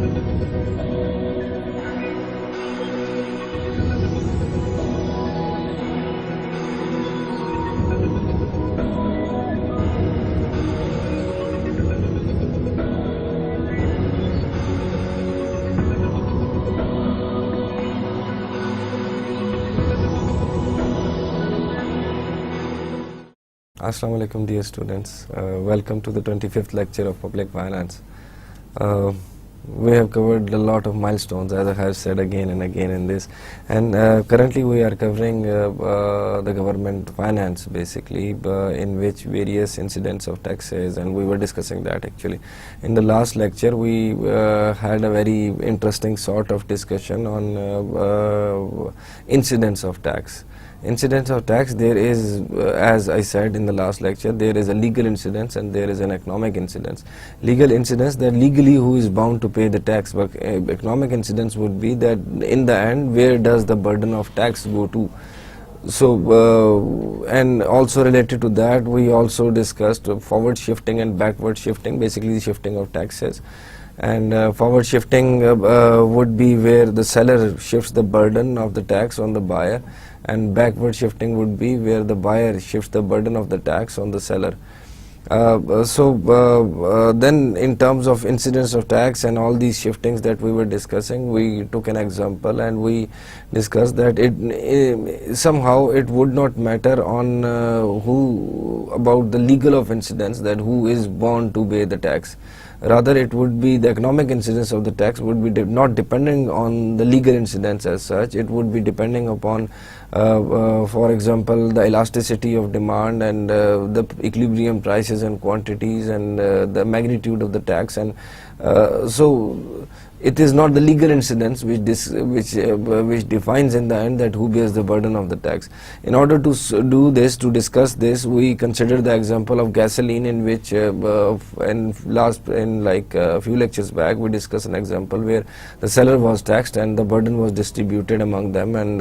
Assalamu alaikum, dear students. Welcome to the 25th lecture of Public Finance. We have covered a lot of milestones, as I have said again and again in this, and currently we are covering the government finance, basically, in which various incidents of taxes, and we were discussing that actually. In the last lecture we had a very interesting sort of discussion on incidents of tax. Incidence of tax, there is, as I said in the last lecture, there is a legal incidence and there is an economic incidence. Legal incidence, that legally who is bound to pay the tax, but economic incidence would be that in the end, where does the burden of tax go to? So, and also related to that, we also discussed forward shifting and backward shifting, basically the shifting of taxes. And forward shifting would be where the seller shifts the burden of the tax on the buyer, and backward shifting would be where the buyer shifts the burden of the tax on the seller. Then in terms of incidence of tax and all these shiftings that we were discussing, we took an example and we discussed that somehow it would not matter on who about the legal of incidence, that who is bound to pay the tax. Rather, it would be the economic incidence of the tax would be not depending on the legal incidence as such. It would be depending upon, for example, the elasticity of demand and the equilibrium prices and quantities and the magnitude of the tax. And so it is not the legal incidence which defines in the end that who bears the burden of the tax. In order to do this, to discuss this, we consider the example of gasoline, in which in like a few lectures back we discussed an example where the seller was taxed and the burden was distributed among them, and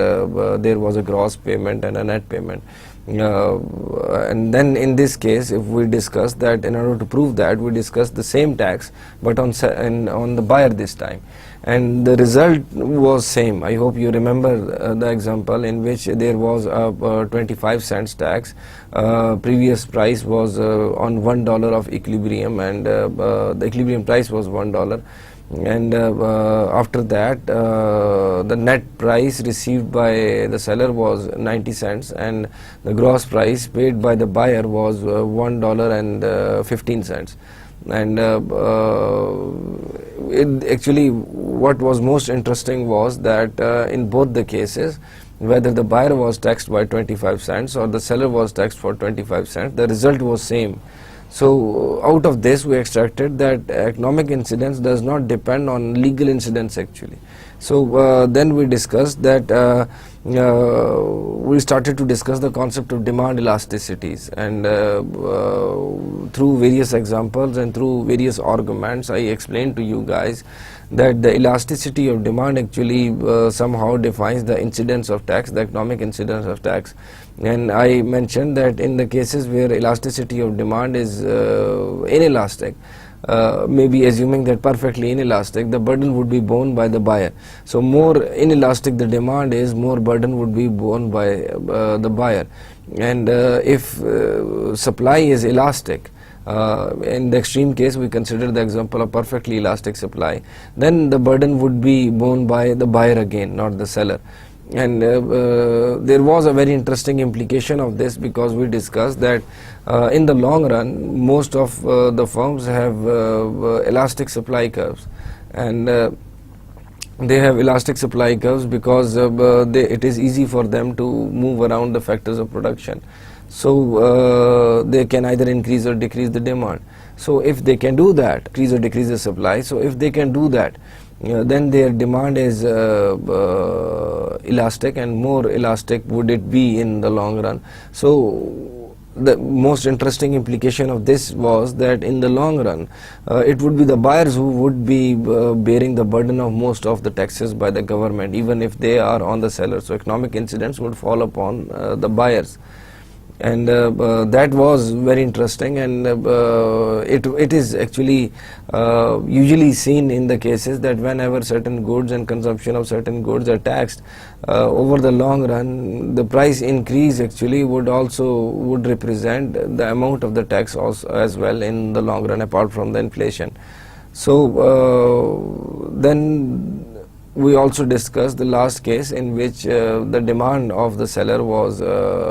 there was a gross payment and a net payment. And then in this case, if we discuss that, in order to prove that, we discuss the same tax but on the buyer this time, and the result was same. I hope you remember the example in which there was a 25 cents tax. Previous price was on $1 of equilibrium, and the equilibrium price was $1. And after that, the net price received by the seller was 90 cents, and the gross price paid by the buyer was $1.15. And actually what was most interesting was that in both the cases, whether the buyer was taxed by 25 cents or the seller was taxed for 25 cents, the result was same. So out of this we extracted that economic incidence does not depend on legal incidence actually. So then we discussed that we started to discuss the concept of demand elasticities, and through various examples and through various arguments I explained to you guys that the elasticity of demand actually somehow defines the incidence of tax, the economic incidence of tax. And I mentioned that in the cases where elasticity of demand is inelastic, maybe assuming that perfectly inelastic, the burden would be borne by the buyer. So more inelastic the demand is, more burden would be borne by the buyer. And if supply is elastic, in the extreme case we consider the example of perfectly elastic supply, then the burden would be borne by the buyer again, not the seller. And there was a very interesting implication of this, because we discussed that in the long run most of the firms have elastic supply curves, and they have elastic supply curves because it is easy for them to move around the factors of production. So they can either increase or decrease the demand. So if they can do that, increase or decrease the supply, so if they can do that, then their demand is elastic, and more elastic would it be in the long run. So the most interesting implication of this was that in the long run it would be the buyers who would be bearing the burden of most of the taxes by the government, even if they are on the seller. So economic incidence would fall upon the buyers. and that was very interesting, and it is actually usually seen in the cases that whenever certain goods and consumption of certain goods are taxed, over the long run the price increase actually would represent the amount of the tax also as well in the long run, apart from the inflation. So then we also discussed the last case in which the demand of the seller was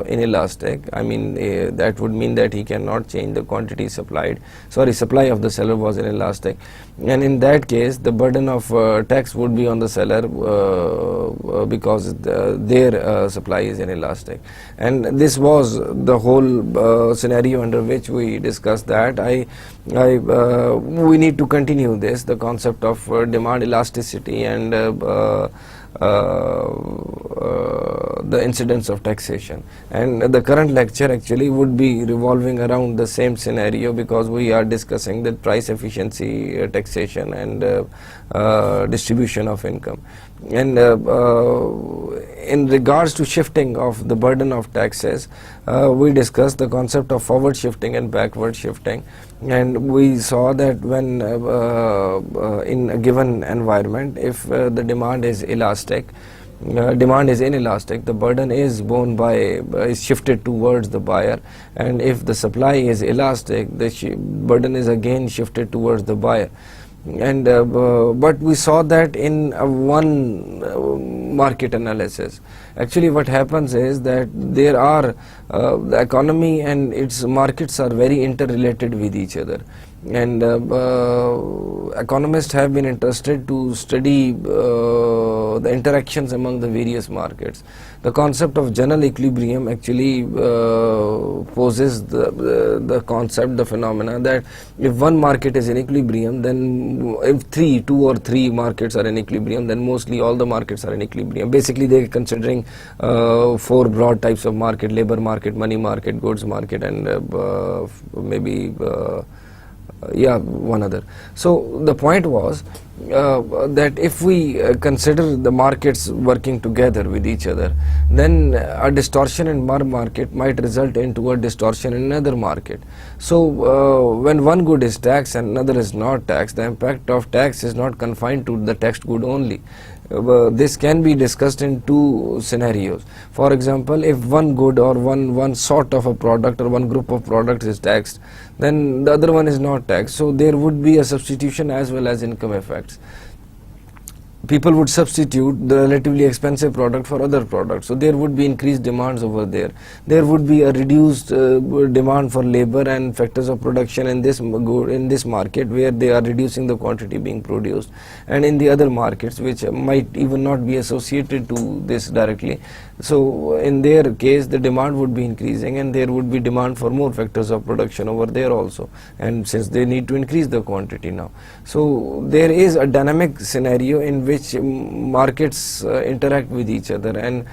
inelastic. I mean, that would mean that he cannot change the quantity supplied. Sorry, supply of the seller was inelastic, and in that case the burden of tax would be on the seller because their supply is inelastic. And this was the whole scenario under which we discussed that. We need to continue this, the concept of demand elasticity and the incidence of taxation. And the current lecture actually would be revolving around the same scenario, because we are discussing the price efficiency, taxation and distribution of income. And in regards to shifting of the burden of taxes, we discussed the concept of forward shifting and backward shifting, and we saw that when in a given environment, if the demand is inelastic, the burden is borne by is shifted towards the buyer, and if the supply is elastic, the burden is again shifted towards the buyer. And but we saw that in one market analysis. Actually what happens is that there are the economy and its markets are very interrelated with each other, and economists have been interested to study the interactions among the various markets. The concept of general equilibrium actually poses the concept, the phenomena, that if one market is in equilibrium, then if two or three markets are in equilibrium, then mostly all the markets are in equilibrium. Basically they are considering four broad types of market: labor market, money market, goods market, and maybe one other. So the point was that if we consider the markets working together with each other, then a distortion in one market might result into a distortion in another market. So when one good is taxed and another is not taxed, the impact of tax is not confined to the taxed good only. This can be discussed in two scenarios. For example, if one good or one sort of a product or one group of products is taxed, then the other one is not taxed. So there would be a substitution as well as income effects. People would substitute the relatively expensive product for other products, so there would be increased demands over there. There would be a reduced demand for labor and factors of production in this market, where they are reducing the quantity being produced, and in the other markets which might even not be associated to this directly. So in their case the demand would be increasing, and there would be demand for more factors of production over there also, and since they need to increase the quantity now. So there is a dynamic scenario in which markets interact with each other, and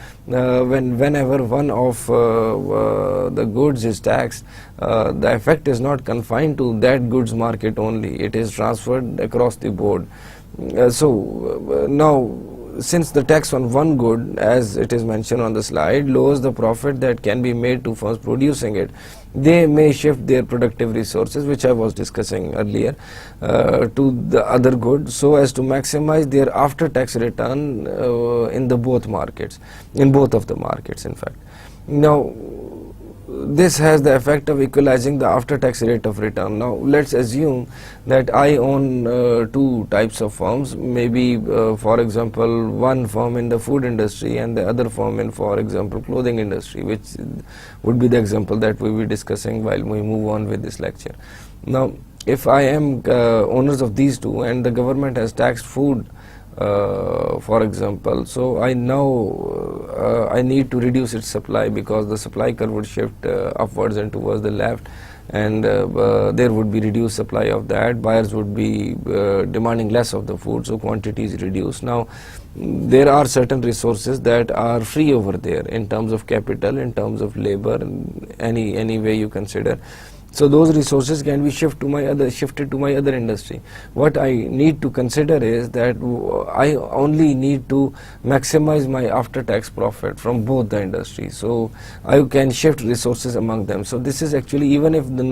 whenever one of the goods is taxed, the effect is not confined to that goods market only, it is transferred across the board. Now, since the tax on one good, as it is mentioned on the slide, lowers the profit that can be made to firms producing it, they may shift their productive resources, which I was discussing earlier, to the other good, so as to maximize their after-tax return in both of the markets in fact. Now this has the effect of equalizing the after-tax rate of return. Now let's assume that I own two types of firms, maybe for example one firm in the food industry and the other firm in, for example, clothing industry, which would be the example that we will be discussing while we move on with this lecture. Now if I am owners of these two and the government has taxed food, for example, so I know I need to reduce its supply, because the supply curve would shift upwards and towards the left, and there would be reduced supply of that. Buyers would be demanding less of the food, so quantity is reduced. Now there are certain resources that are free over there in terms of capital, in terms of labor, any way you consider. So those resources can be shifted to my other industry. What I need to consider is that I only need to maximize my after-tax profit from both the industries. So I can shift resources among them. So this is actually, even if the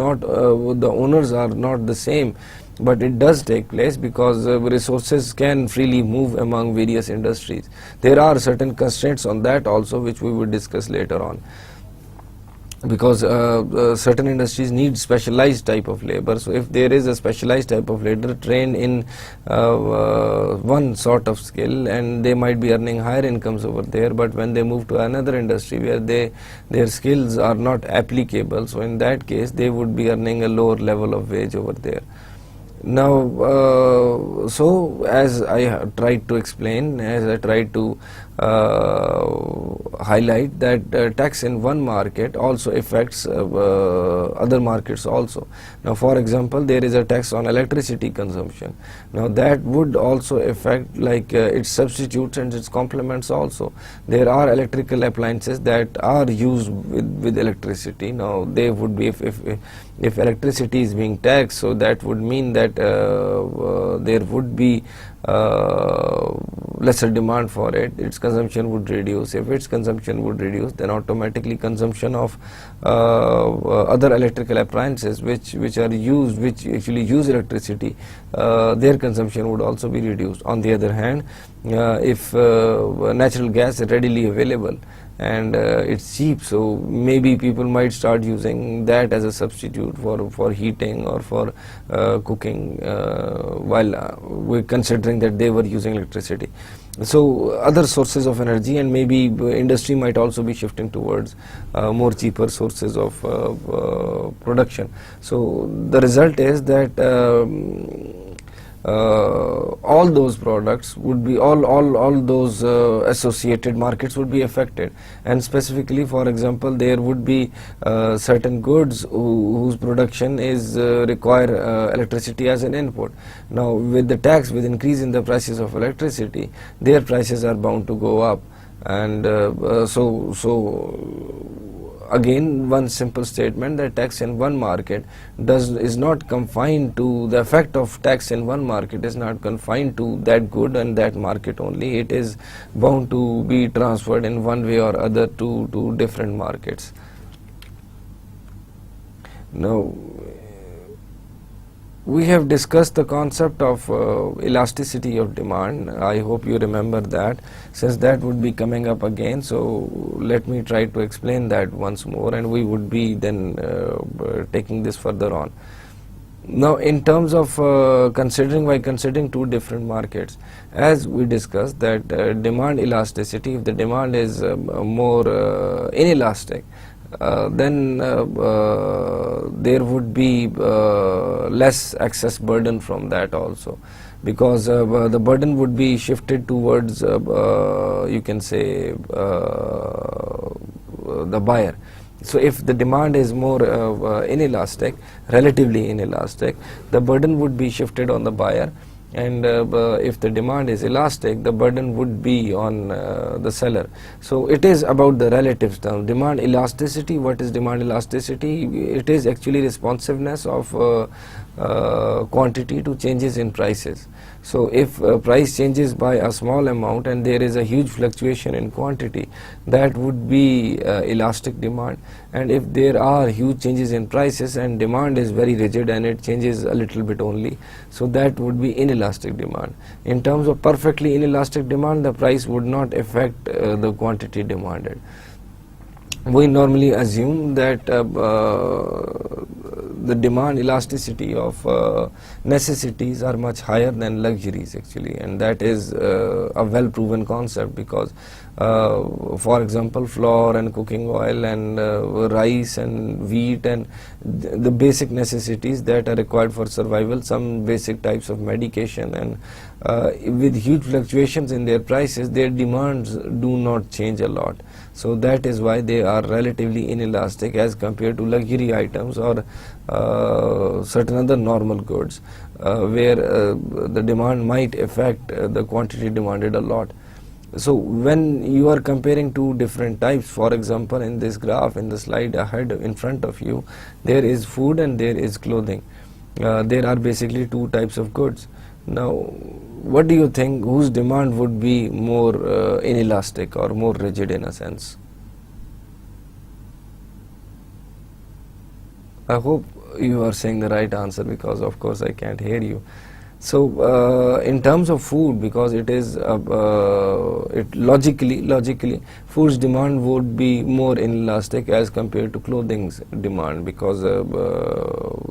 owners are not the same, but it does take place because resources can freely move among various industries. There are certain constraints on that also, which we will discuss later on, because certain industries need specialized type of labor. So if there is a specialized type of labor trained in one sort of skill, and they might be earning higher incomes over there, but when they move to another industry where their skills are not applicable, so in that case they would be earning a lower level of wage over there. Now, so as I tried to explain, as I tried to highlight, that tax in one market also affects other markets also. Now, for example, there is a tax on electricity consumption. Now, that would also affect like its substitutes and its complements also. There are electrical appliances that are used with electricity. Now, they would be, if electricity is being taxed, so that would mean that there would be lesser demand for it, its consumption would reduce. If its consumption would reduce, then automatically consumption of other electrical appliances which actually use electricity, their consumption would also be reduced. On the other hand, if natural gas is readily available and it's cheap, so maybe people might start using that as a substitute for heating or for cooking, while we're considering that they were using electricity. So other sources of energy, and maybe industry might also be shifting towards more cheaper sources of production. So the result is that all those products would be, all those associated markets would be affected. And specifically, for example, there would be certain goods whose production is require electricity as an input. Now with the tax, with increase in the prices of electricity, their prices are bound to go up. And so again, one simple statement, that tax in one market is not confined to, the effect of tax in one market is not confined to that good and that market only. It is bound to be transferred in one way or other to different markets. Now, we have discussed the concept of elasticity of demand. I hope you remember that, since that would be coming up again. So let me try to explain that once more, and we would be then taking this further on. Now, in terms of considering two different markets, as we discussed, that demand elasticity, if the demand is more inelastic, then there would be less excess burden from that also, because the burden would be shifted towards you can say the buyer. So if the demand is more inelastic, relatively inelastic, the burden would be shifted on the buyer. And if the demand is elastic, the burden would be on the seller. So it is about the relative term. Demand elasticity, what is demand elasticity? It is actually responsiveness of quantity to changes in prices. So if price changes by a small amount and there is a huge fluctuation in quantity, that would be elastic demand. And if there are huge changes in prices and demand is very rigid and it changes a little bit only, so that would be inelastic demand. In terms of perfectly inelastic demand, the price would not affect the quantity demanded. We normally assume that the demand elasticity of necessities are much higher than luxuries actually, and that is a well proven concept, because for example, flour and cooking oil and rice and wheat and the basic necessities that are required for survival, some basic types of medication, and with huge fluctuations in their prices, their demands do not change a lot. So that is why they are relatively inelastic as compared to luxury items or certain other normal goods where the demand might affect the quantity demanded a lot. So when you are comparing two different types, for example, in this graph, in the slide ahead in front of you, there is food and there is clothing. There are basically two types of goods. Now, what do you think, whose demand would be more inelastic or more rigid in a sense? I hope you are saying the right answer, because of course I can't hear you. So in terms of food, because it is logically food's demand would be more inelastic as compared to clothing's demand, because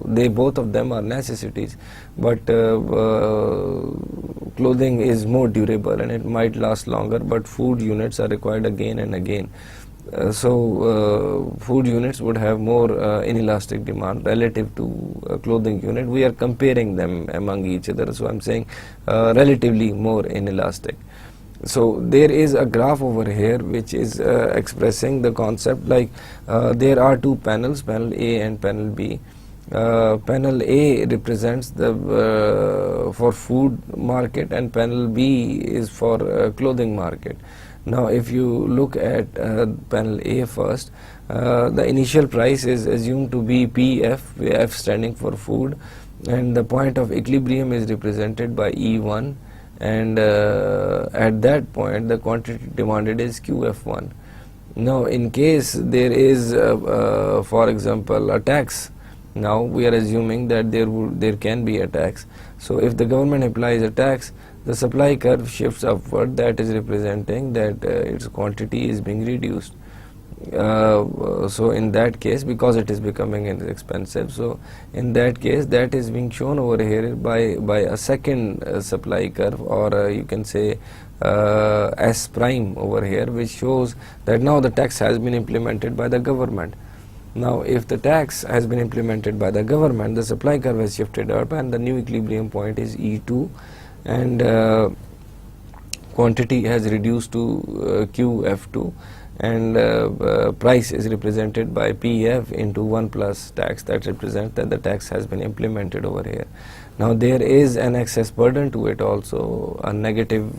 they both of them are necessities, but clothing is more durable and it might last longer, but food units are required again and again. So food units would have more inelastic demand relative to clothing unit. We are comparing them among each other, so I'm saying relatively more inelastic. So there is a graph over here which is expressing the concept, like there are two panels, panel A and panel B. Panel A represents the for food market and panel B is for clothing market. Now if you look at panel A first, the initial price is assumed to be PF, F standing for food, and the point of equilibrium is represented by E1, and at that point the quantity demanded is QF1. Now in case there is for example a tax, now we are assuming that there can be a tax. So if the government applies a tax, the supply curve shifts upward, that is representing that its quantity is being reduced. So in that case, because it is becoming expensive, so in that case that is being shown over here by a second supply curve, or you can say S prime over here, which shows that now the tax has been implemented by the government. Now if the tax has been implemented by the government, the supply curve has shifted up and the new equilibrium point is E2, and quantity has reduced to QF2, and price is represented by PF into 1 plus tax, that represents that the tax has been implemented over here. Now there is an excess burden to it also, a negative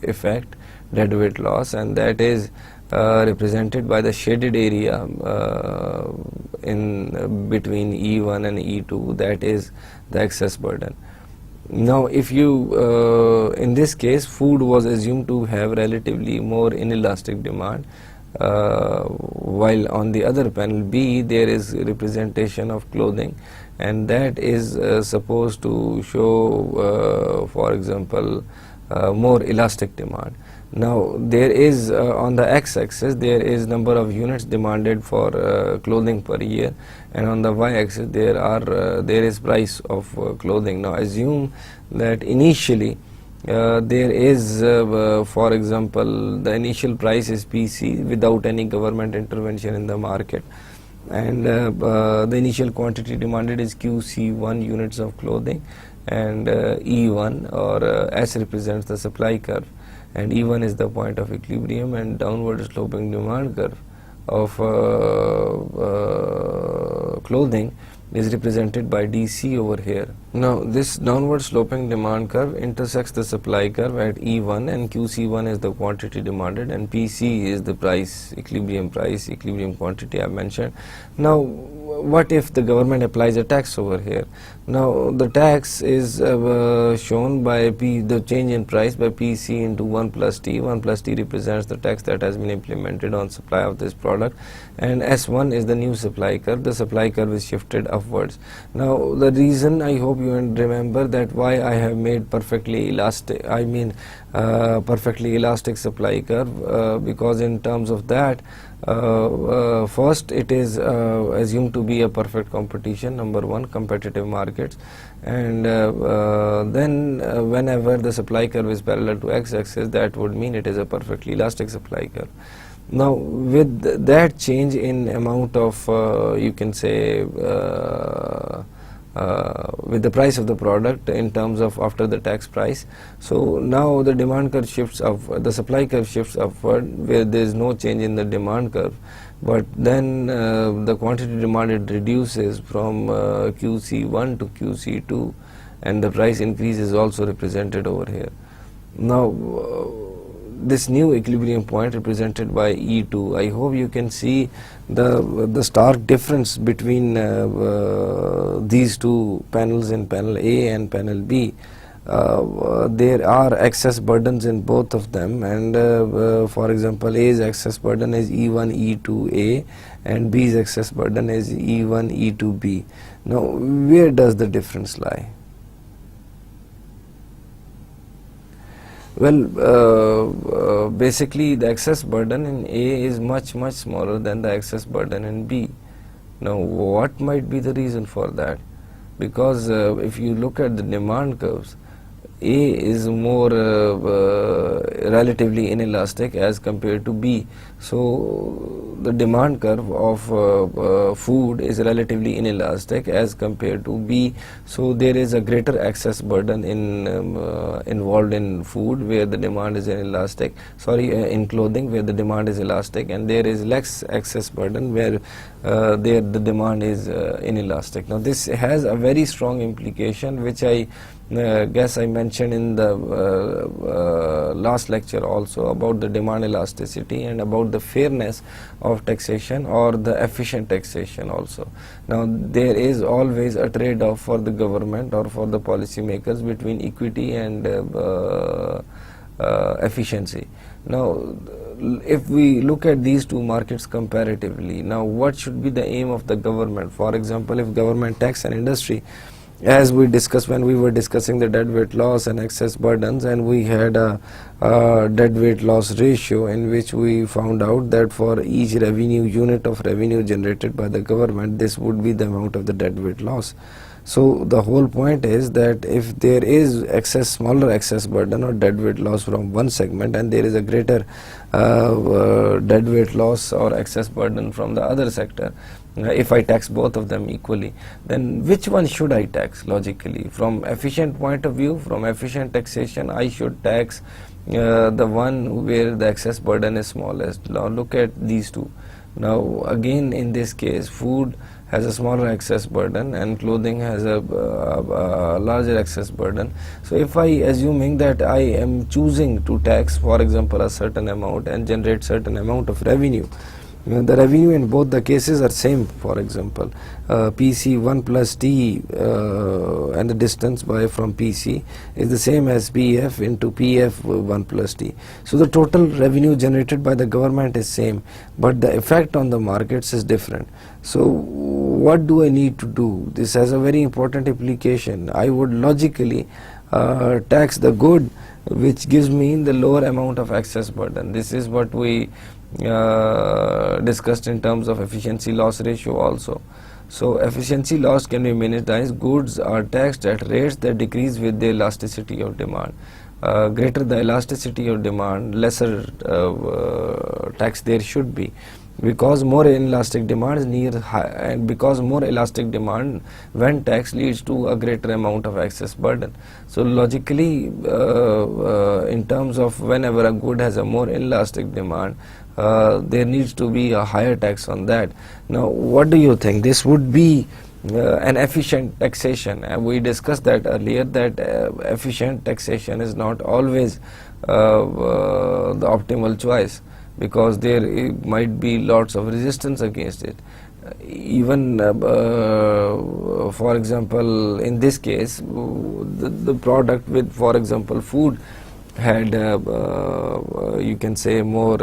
effect, deadweight loss, and that is represented by the shaded area in between E1 and E2, that is the excess burden. Now if you in this case food was assumed to have relatively more inelastic demand, while on the other panel B there is representation of clothing, and that is supposed to show for example more elastic demand. Now there is on the x-axis there is number of units demanded for clothing per year, and on the y-axis there is price of clothing. Now assume that initially there is for example the initial price is PC without any government intervention in the market, and the initial quantity demanded is QC1 units of clothing, and E1 or S represents the supply curve, and E1 is the point of equilibrium, and downward sloping demand curve of clothing is represented by DC over here. Now this downward sloping demand curve intersects the supply curve at E1, and QC1 is the quantity demanded, and PC is the price, equilibrium quantity I mentioned. Now what if the government applies a tax over here? Now the tax is shown by the change in price by PC into 1 plus T. 1 plus T represents the tax that has been implemented on supply of this product, and S1 is the new supply curve. The supply curve is shifted upwards. Now the reason, I hope you remember that why I have made perfectly elastic, perfectly elastic supply curve, because in terms of that first it is assumed to be a perfect competition, number one, competitive markets, and then whenever the supply curve is parallel to x-axis, that would mean it is a perfectly elastic supply curve. Now with that change in amount of you can say with the price of the product in terms of after the tax price, so now the demand curve shifts up, the supply curve shifts upward where there is no change in the demand curve, but then the quantity demanded reduces from QC1 to QC2, and the price increase is also represented over here. Now this new equilibrium point represented by E2. I hope you can see the stark difference between these two panels in panel A and panel B. There are excess burdens in both of them, and for example, A's excess burden is E1 E2A and B's excess burden is E1 E2B. Now where does the difference lie? Well, basically the excess burden in A is much smaller than the excess burden in B. Now what might be the reason for that? Because if you look at the demand curves, A is more relatively inelastic as compared to B. So the demand curve of food is relatively inelastic as compared to B. So there is a greater excess burden involved in food where the demand is inelastic. In clothing where the demand is elastic, and there is less excess burden where there the demand is inelastic. Now this has a very strong implication, which I guess I mentioned in the last lecture also, about the demand elasticity and about the fairness of taxation or the efficient taxation also. Now there is always a trade-off for the government or for the policy makers between equity and efficiency. Now if we look at these two markets comparatively, now what should be the aim of the government? For example, if government tax an industry, as we discussed when we were discussing the deadweight loss and excess burdens, and we had a deadweight loss ratio in which we found out that for each revenue unit of revenue generated by the government, this would be the amount of the deadweight loss. So the whole point is that if there is smaller excess burden or deadweight loss from one segment, and there is a greater deadweight loss or excess burden from the other sector, if I tax both of them equally, then which one should I tax logically? From efficient point of view, from efficient taxation, I should tax the one where the excess burden is smallest. Now look at these two. Now again, in this case, food has a smaller excess burden and clothing has a larger excess burden. So if I assuming that I am choosing to tax, for example, a certain amount and generate certain amount of revenue, the revenue in both the cases are same. For example, PC 1 plus T and the distance from PC is the same as PF into PF 1 plus T. So the total revenue generated by the government is same, but the effect on the markets is different. So what do I need to do? This has a very important implication. I would logically tax the good which gives me the lower amount of excess burden. This is what we discussed in terms of efficiency loss ratio also. So efficiency loss can be managed as goods are taxed at rates that decrease with the elasticity of demand. Greater the elasticity of demand, lesser tax there should be, because more inelastic demand is near high, and because more elastic demand when tax leads to a greater amount of excess burden. So logically, in terms of whenever a good has a more inelastic demand, there needs to be a higher tax on that. Now what do you think? This would be an efficient taxation, and we discussed that earlier, that efficient taxation is not always the optimal choice, because there might be lots of resistance against it. Even for example, in this case, the product with, for example, food had you can say more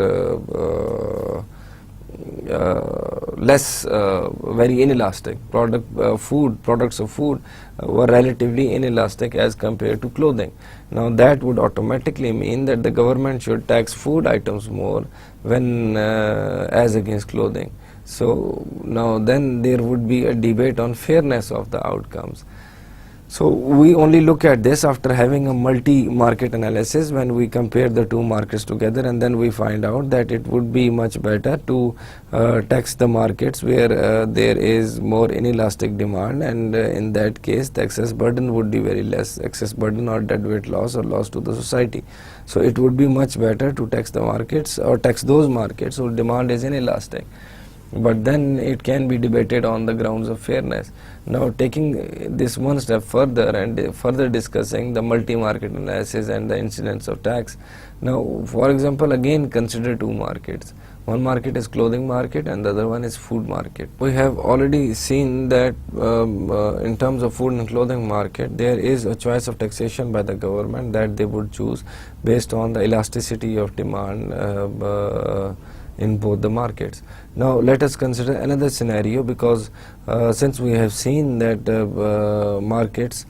less very inelastic products of food were relatively inelastic as compared to clothing. Now that would automatically mean that the government should tax food items more when as against clothing. So now then there would be a debate on fairness of the outcomes. So we only look at this after having a multi-market analysis, when we compare the two markets together, and then we find out that it would be much better to tax the markets where there is more inelastic demand, and in that case the excess burden would be very less, excess burden or deadweight loss or loss to the society. So it would be much better to tax the markets, or tax those markets where demand is inelastic. but then it can be debated on the grounds of fairness. Now, taking this one step further and further discussing the multi-market analysis and the incidence of tax. Now, for example, again consider two markets. One market is clothing market and the other one is food market. We have already seen that in terms of food and clothing market, there is a choice of taxation by the government that they would choose based on the elasticity of demand in both the markets. Now let us consider another scenario, because since we have seen that markets,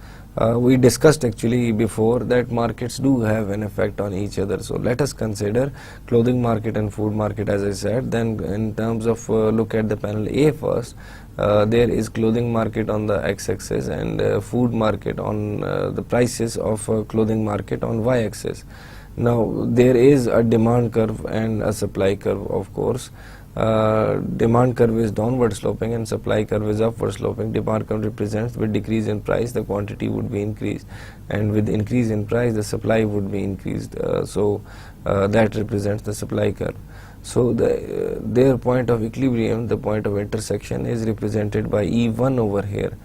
we discussed actually before that markets do have an effect on each other. So let us consider clothing market and food market, as I said. Then in terms of look at the panel A first, there is clothing market on the x-axis and food market on the prices of clothing market on y-axis. Now there is a demand curve and a supply curve, of course. Demand curve is downward sloping and supply curve is upward sloping. Demand curve represents with decrease in price the quantity would be increased, and with increase in price the supply would be increased. So that represents the supply curve. So their point of equilibrium, the point of intersection, is represented by E1 over here.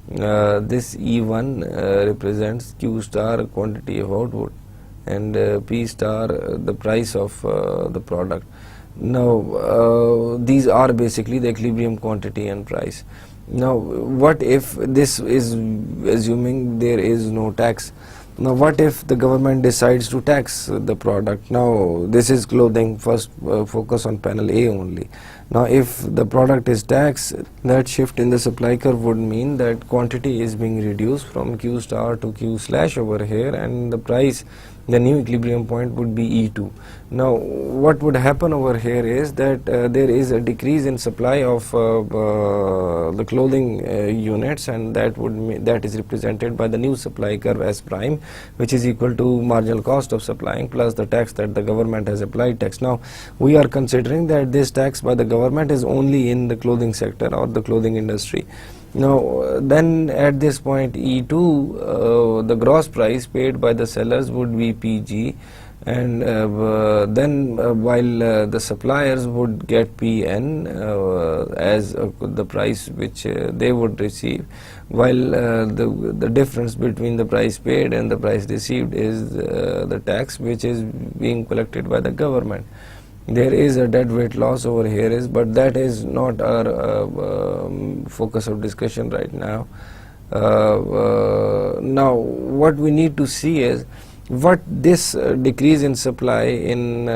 This E1 represents Q star quantity of output, and P star the price of the product. Now these are basically the equilibrium quantity and price. Now what if this is assuming there is no tax? Now what if the government decides to tax the product? Now this is clothing, first focus on panel A only. Now if the product is taxed, that shift in the supply curve would mean that quantity is being reduced from Q star to Q slash over here, and the price, the new equilibrium point, would be E2. Now what would happen over here is that there is a decrease in supply of the clothing units, and that is represented by the new supply curve S prime, which is equal to marginal cost of supplying plus the tax that the government has applied tax. Now we are considering that this tax by the government is only in the clothing sector or the clothing industry. Now then at this point E2, the gross price paid by the sellers would be PG, and then while the suppliers would get PN as the price which they would receive, while the difference between the price paid and the price received is the tax which is being collected by the government. There is a deadweight loss over here, but that is not our focus of discussion right now. Now what we need to see is what this decrease in supply in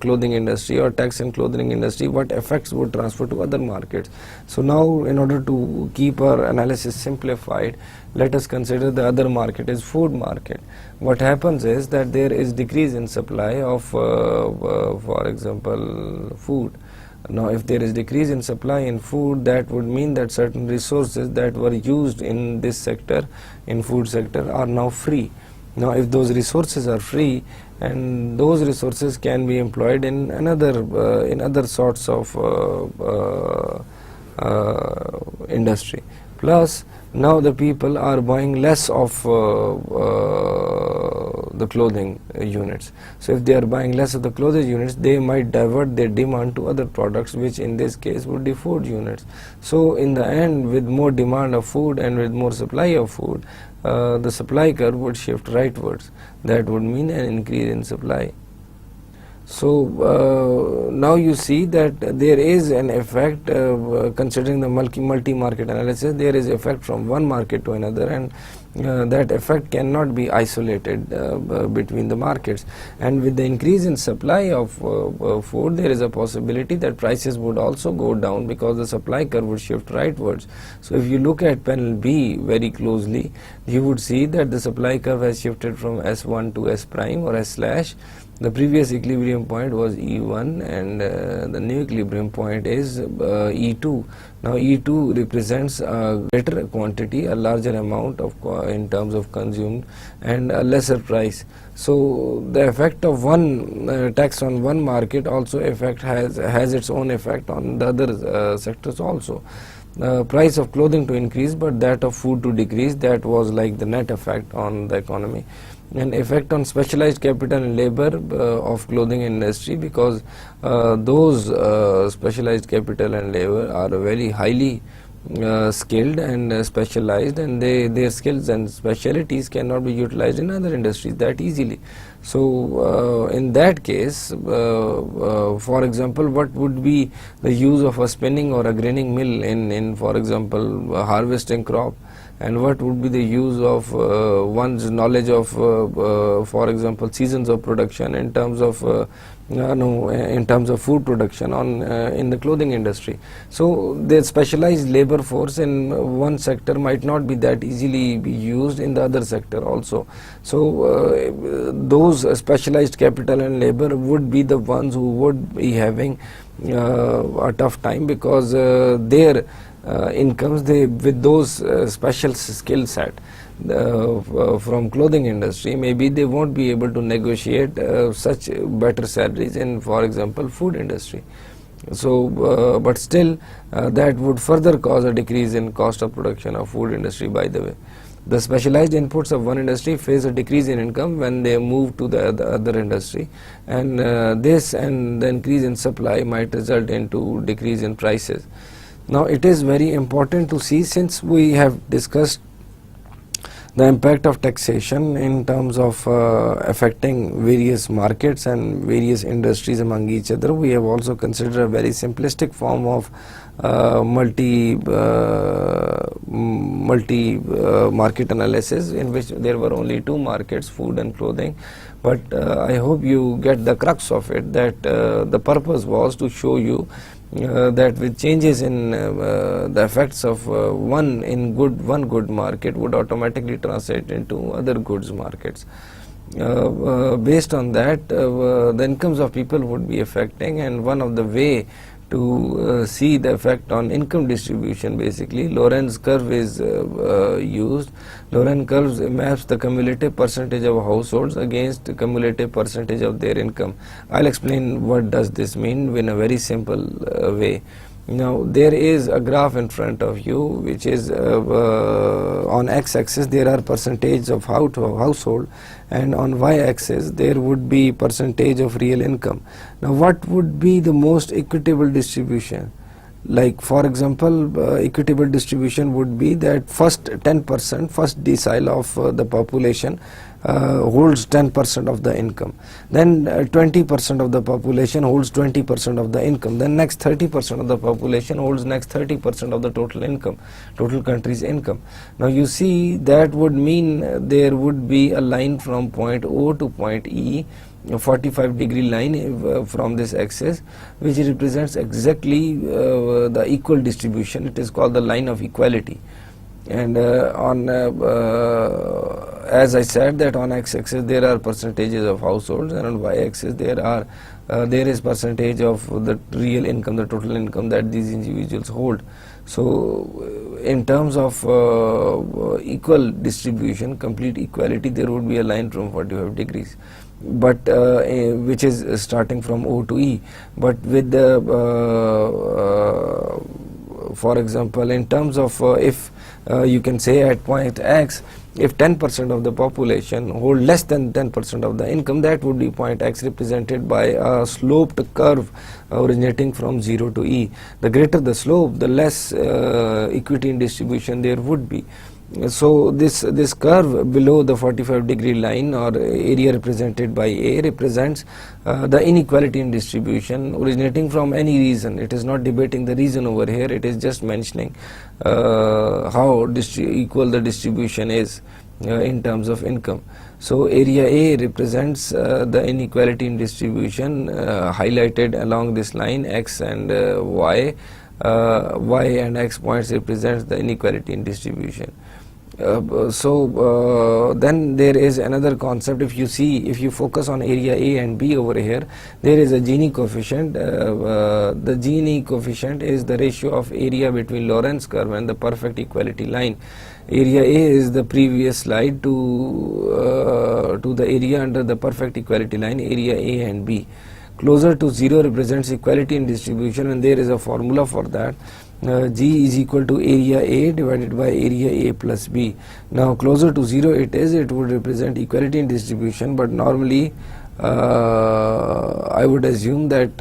clothing industry or tax in clothing industry, what effects would transfer to other markets. So now in order to keep our analysis simplified, let us consider the other market is food market. What happens is that there is decrease in supply of for example food. Now if there is decrease in supply in food, that would mean that certain resources that were used in this sector, in food sector, are now free. Now if those resources are free, and those resources can be employed in other sorts of industry. Plus now the people are buying less of the clothing units. So if they are buying less of the clothing units, they might divert their demand to other products, which in this case would be food units. So in the end, with more demand of food and with more supply of food, the supply curve would shift rightwards. That would mean an increase in supply. So now you see that there is an effect, considering the multi-market analysis, there is effect from one market to another, and that effect cannot be isolated between the markets. And with the increase in supply of food, there is a possibility that prices would also go down, because the supply curve would shift rightwards. So if you look at panel B very closely, you would see that the supply curve has shifted from S1 to S prime or S slash. The previous equilibrium point was E1, and the new equilibrium point is E2. Now E2 represents a greater quantity, a larger amount of in terms of consumed, and a lesser price. So the effect of one tax on one market also has its own effect on the other sectors also. Price of clothing to increase, but that of food to decrease. That was like the net effect on the economy. an effect on specialized capital and labor of clothing industry, because those specialized capital and labor are very highly skilled and specialized, and their skills and specialities cannot be utilized in other industries that easily. So in that case, for example, what would be the use of a spinning or a graining mill in for example harvesting crop, and what would be the use of one's knowledge of for example seasons of production in terms of in terms of food production in the clothing industry. So the specialized labor force in one sector might not be that easily be used in the other sector also. So those specialized capital and labor would be the ones who would be having a tough time, because their incomes, with those special skill set from clothing industry, maybe they won't be able to negotiate such better salaries in, for example, food industry. So but still that would further cause a decrease in cost of production of food industry, by the way. The specialized inputs of one industry face a decrease in income when they move to the other industry, and this and the increase in supply might result into decrease in prices. Now it is very important to see, since we have discussed the impact of taxation in terms of affecting various markets and various industries among each other, we have also considered a very simplistic form of multi market analysis, in which there were only two markets, food and clothing. But I hope you get the crux of it, that the purpose was to show you that with changes in the effects of one good market would automatically translate into other goods markets. Based on that, the incomes of people would be affecting, and one of the way to see the effect on income distribution, basically Lorenz curve is used. Lorenz curve maps the cumulative percentage of households against the cumulative percentage of their income. I'll explain what does this mean in a very simple way. Now there is a graph in front of you, which is on x-axis there are percentage of household, and on y-axis there would be percentage of real income. Now what would be the most equitable distribution? Like for example, equitable distribution would be that first 10%, first decile of the population holds 10% of the income, then 20% of the population holds 20% of the income, then next 30% of the population holds next 30% of the total income, total country's income. Now you see that would mean there would be a line from point O to point E, a 45-degree line from this axis, which represents exactly the equal distribution. It is called the line of equality. And as I said, that on x-axis there are percentages of households, and on y-axis there is percentage of the real income, the total income that these individuals hold. So in terms of equal distribution, complete equality, there would be a line from 45 degrees, but which is starting from O to E. But with the for example, in terms of if you can say at point X, if 10% of the population hold less than 10% of the income, that would be point X, represented by a sloped curve originating from 0 to E. The greater the slope, the less equity in distribution there would be. So this curve below the 45-degree line, or area represented by A, represents the inequality in distribution originating from any reason. It is not debating the reason over here, it is just mentioning how equal the distribution is in terms of income. So area A represents the inequality in distribution highlighted along this line, X and Y. Y and X points represents the inequality in distribution. Then there is another concept. If you focus on area A and B over here, there is a Gini coefficient. The Gini coefficient is the ratio of area between Lorenz curve and the perfect equality line. Area A is the previous slide to the area under the perfect equality line, area A and B. closer to 0 represents equality in distribution, and there is a formula for that. G is equal to area A divided by area A plus B. Now closer to 0 it would represent equality in distribution, but normally I would assume that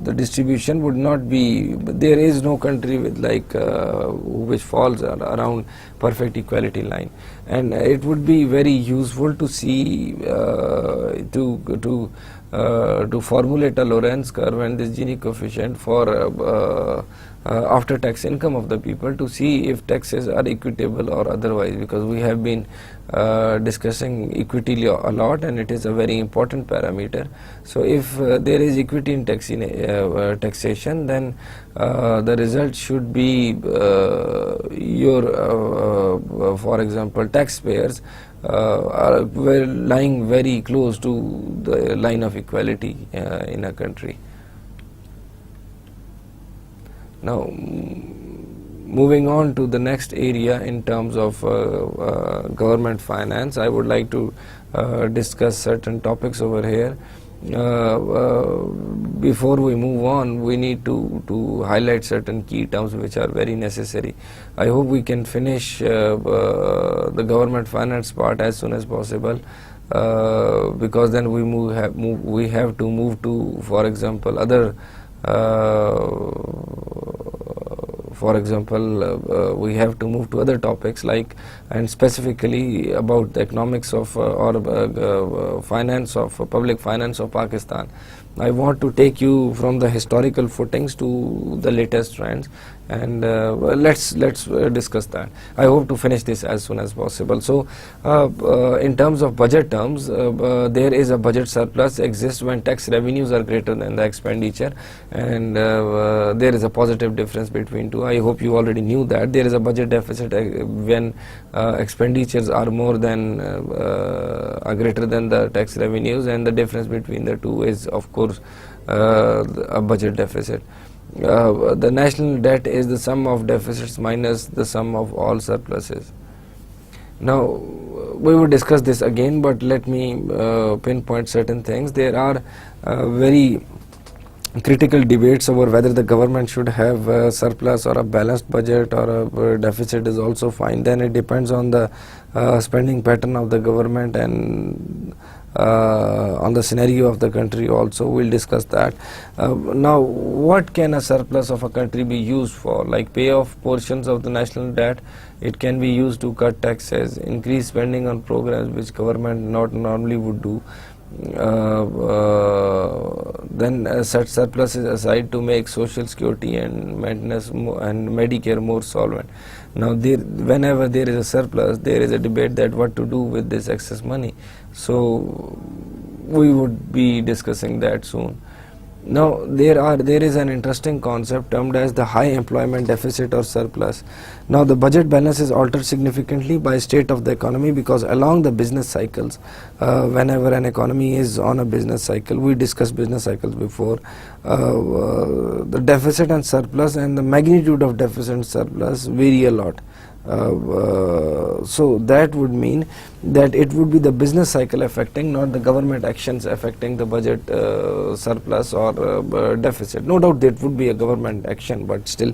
the distribution would not be, there is no country with like which falls around perfect equality line, and it would be very useful to see to formulate a Lorenz curve and this Gini coefficient for after tax income of the people, to see if taxes are equitable or otherwise, because we have been discussing equity a lot, and it is a very important parameter. So if there is equity in taxation, then the result should be your for example taxpayers are lying very close to the line of equality in a country. Now moving on to the next area in terms of government finance, I would like to discuss certain topics over here. Before we move on, we need to highlight certain key terms which are very necessary. I hope we can finish the government finance part as soon as possible, because then we have to move to, for example, other we have to move to other topics, like, and specifically about the economics of finance of public finance of Pakistan. I want to take you from the historical footings to the latest trends, and let's discuss that. I hope to finish this as soon as possible. So in terms of budget terms, there is a budget surplus exists when tax revenues are greater than the expenditure, and there is a positive difference between two. I hope you already knew that. There is a budget deficit when expenditures are more than are greater than the tax revenues, and the difference between the two is of course a budget deficit. The national debt is the sum of deficits minus the sum of all surpluses. Now we will discuss this again, but let me pinpoint certain things. There are very critical debates over whether the government should have a surplus or a balanced budget, or a deficit is also fine. Then it depends on the spending pattern of the government and on the scenario of the country also. We'll discuss that. Now, what can a surplus of a country be used for? Like pay off portions of the national debt. It can be used to cut taxes, increase spending on programs which government not normally would do. Then set surpluses aside to make social security and maintenance and Medicare more solvent. Now whenever there is a surplus, there is a debate that what to do with this excess money. So we would be discussing that soon. Now there is an interesting concept termed as the high employment deficit or surplus. Now the budget balance is altered significantly by state of the economy, because along the business cycles, whenever an economy is on a business cycle, we discussed business cycles before, the deficit and surplus and the magnitude of deficit and surplus vary a lot. So that would mean that it would be the business cycle affecting, not the government actions affecting the budget surplus or deficit. No doubt there would be a government action, but still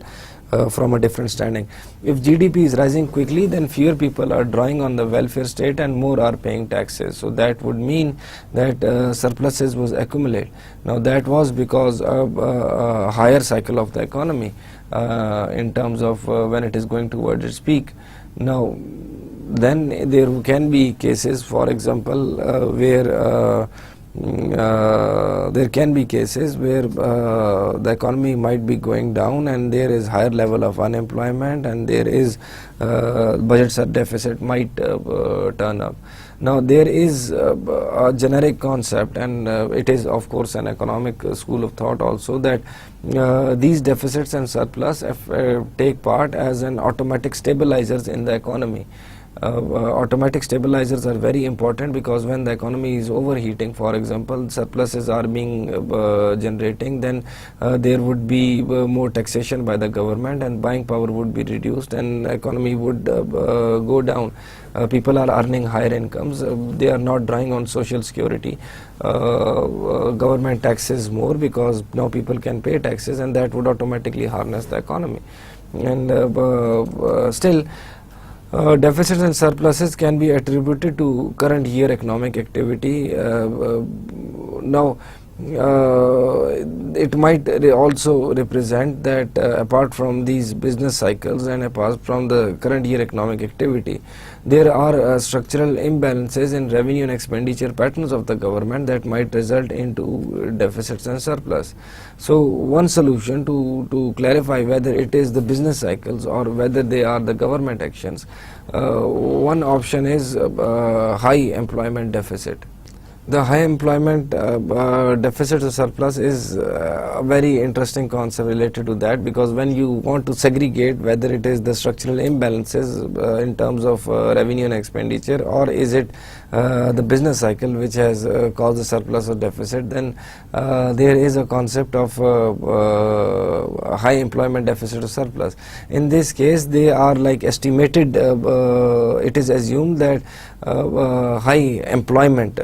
from a different standing. If GDP is rising quickly, then fewer people are drawing on the welfare state and more are paying taxes. So that would mean that surpluses was accumulated. Now that was because of a higher cycle of the economy in terms of when it is going towards its peak. Now then there can be cases, for example, where there can be cases where the economy might be going down and there is higher level of unemployment, and there is budget deficit might turn up. Now there is a generic concept, and it is of course an economic school of thought also, that these deficits and surplus take part as an automatic stabilizers in the economy. Automatic stabilizers are very important, because when the economy is overheating, for example, surpluses are being generating, then there would be more taxation by the government, and buying power would be reduced, and economy would go down. People are earning higher incomes, they are not drawing on social security, government taxes more, because now people can pay taxes, and that would automatically harness the economy. And still, deficits and surpluses can be attributed to current year economic activity. Now, it might also represent that apart from these business cycles and apart from the current year economic activity, there are structural imbalances in revenue and expenditure patterns of the government that might result into deficits and surplus. So one solution to clarify whether it is the business cycles or whether they are the government actions, one option is high employment deficit. The high employment deficit or surplus is a very interesting concept related to that, because when you want to segregate whether it is the structural imbalances in terms of revenue and expenditure, or is it the business cycle which has caused the surplus or deficit, then there is a concept of high employment deficit or surplus. In this case, they are like estimated, it is assumed that high employment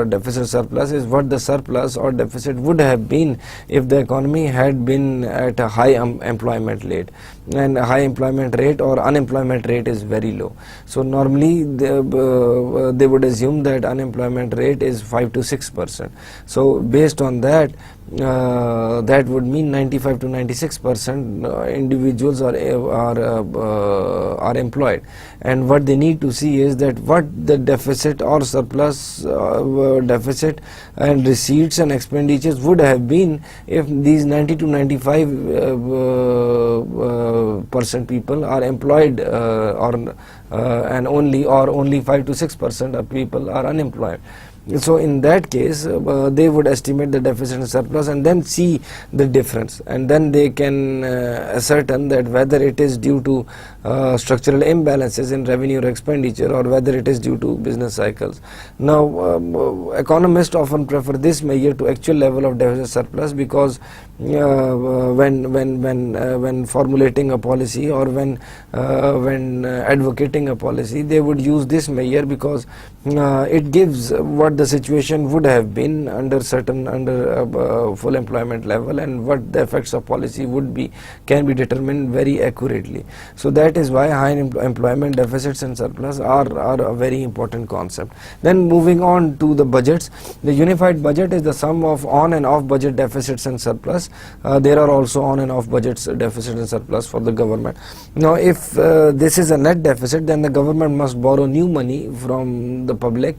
deficit surplus is what the surplus or deficit would have been if the economy had been at a high employment rate, and a high employment rate or unemployment rate is very low. So normally they would assume that unemployment rate is 5 to 6%. So based on that, that would mean 95 to 96% individuals are employed, and what they need to see is that what the deficit or surplus deficit and receipts and expenditures would have been if these 90 to 95% people are employed, and only 5 to 6% of people are unemployed. So in that case, they would estimate the deficit and surplus and then see the difference, and then they can ascertain that whether it is due to structural imbalances in revenue or expenditure, or whether it is due to business cycles. Now, economists often prefer this measure to actual level of deficit surplus, because when formulating a policy or when advocating a policy, they would use this measure, because it gives what the situation would have been under full employment level, and what the effects of policy would be can be determined very accurately. So that is why high employment deficits and surplus are a very important concept. Then moving on to the budgets, the unified budget is the sum of on and off budget deficits and surplus. There are also on and off budgets deficit and surplus for the government. Now if this is a net deficit, then the government must borrow new money from the public.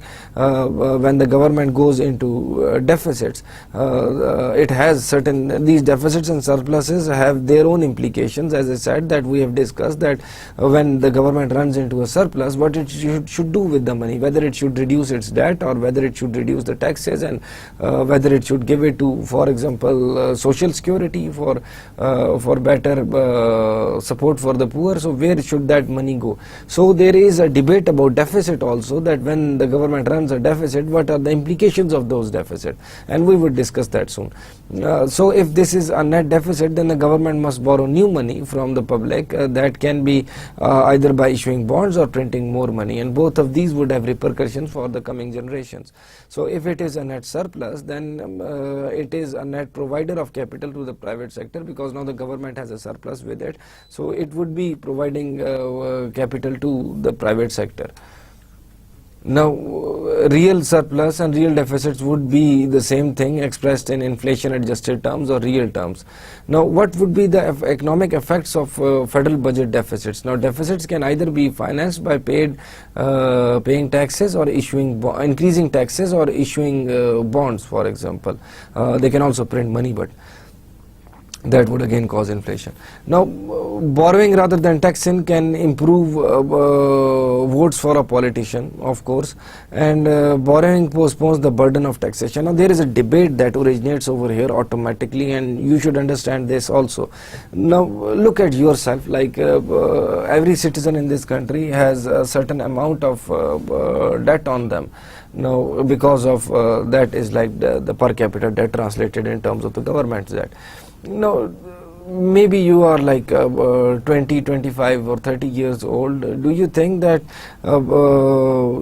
When the government goes into deficits, it has these deficits and surpluses have their own implications. As I said, that we have discussed that when the government runs into a surplus, what it should do with the money, whether it should reduce its debt, or whether it should reduce the taxes, and whether it should give it to, for example, social security for better support for the poor. So where should that money go? So there is a debate about deficit also, that when the government runs a deficit, what are the implications of those deficits, and we would discuss that soon. So if this is a net deficit, then the government must borrow new money from the public. That can be either by issuing bonds or printing more money, and both of these would have repercussions for the coming generations. So if it is a net surplus, then it is a net provider of capital to the private sector, because now the government has a surplus with it, so it would be providing capital to the private sector. Now, real surplus and real deficits would be the same thing expressed in inflation adjusted terms or real terms. Now, what would be the economic effects of federal budget deficits? Now, deficits can either be financed by paying taxes, or increasing taxes, or issuing bonds, for example. They can also print money, but that would again cause inflation. Now, borrowing rather than taxing can improve votes for a politician, of course, and borrowing postpones the burden of taxation. Now, there is a debate that originates over here automatically, and you should understand this also. Now, look at yourself, like every citizen in this country has a certain amount of debt on them. Now, because of that is like the per capita debt translated in terms of the government's debt. No, maybe you are like 20, 25 or 30 years old. Do you think that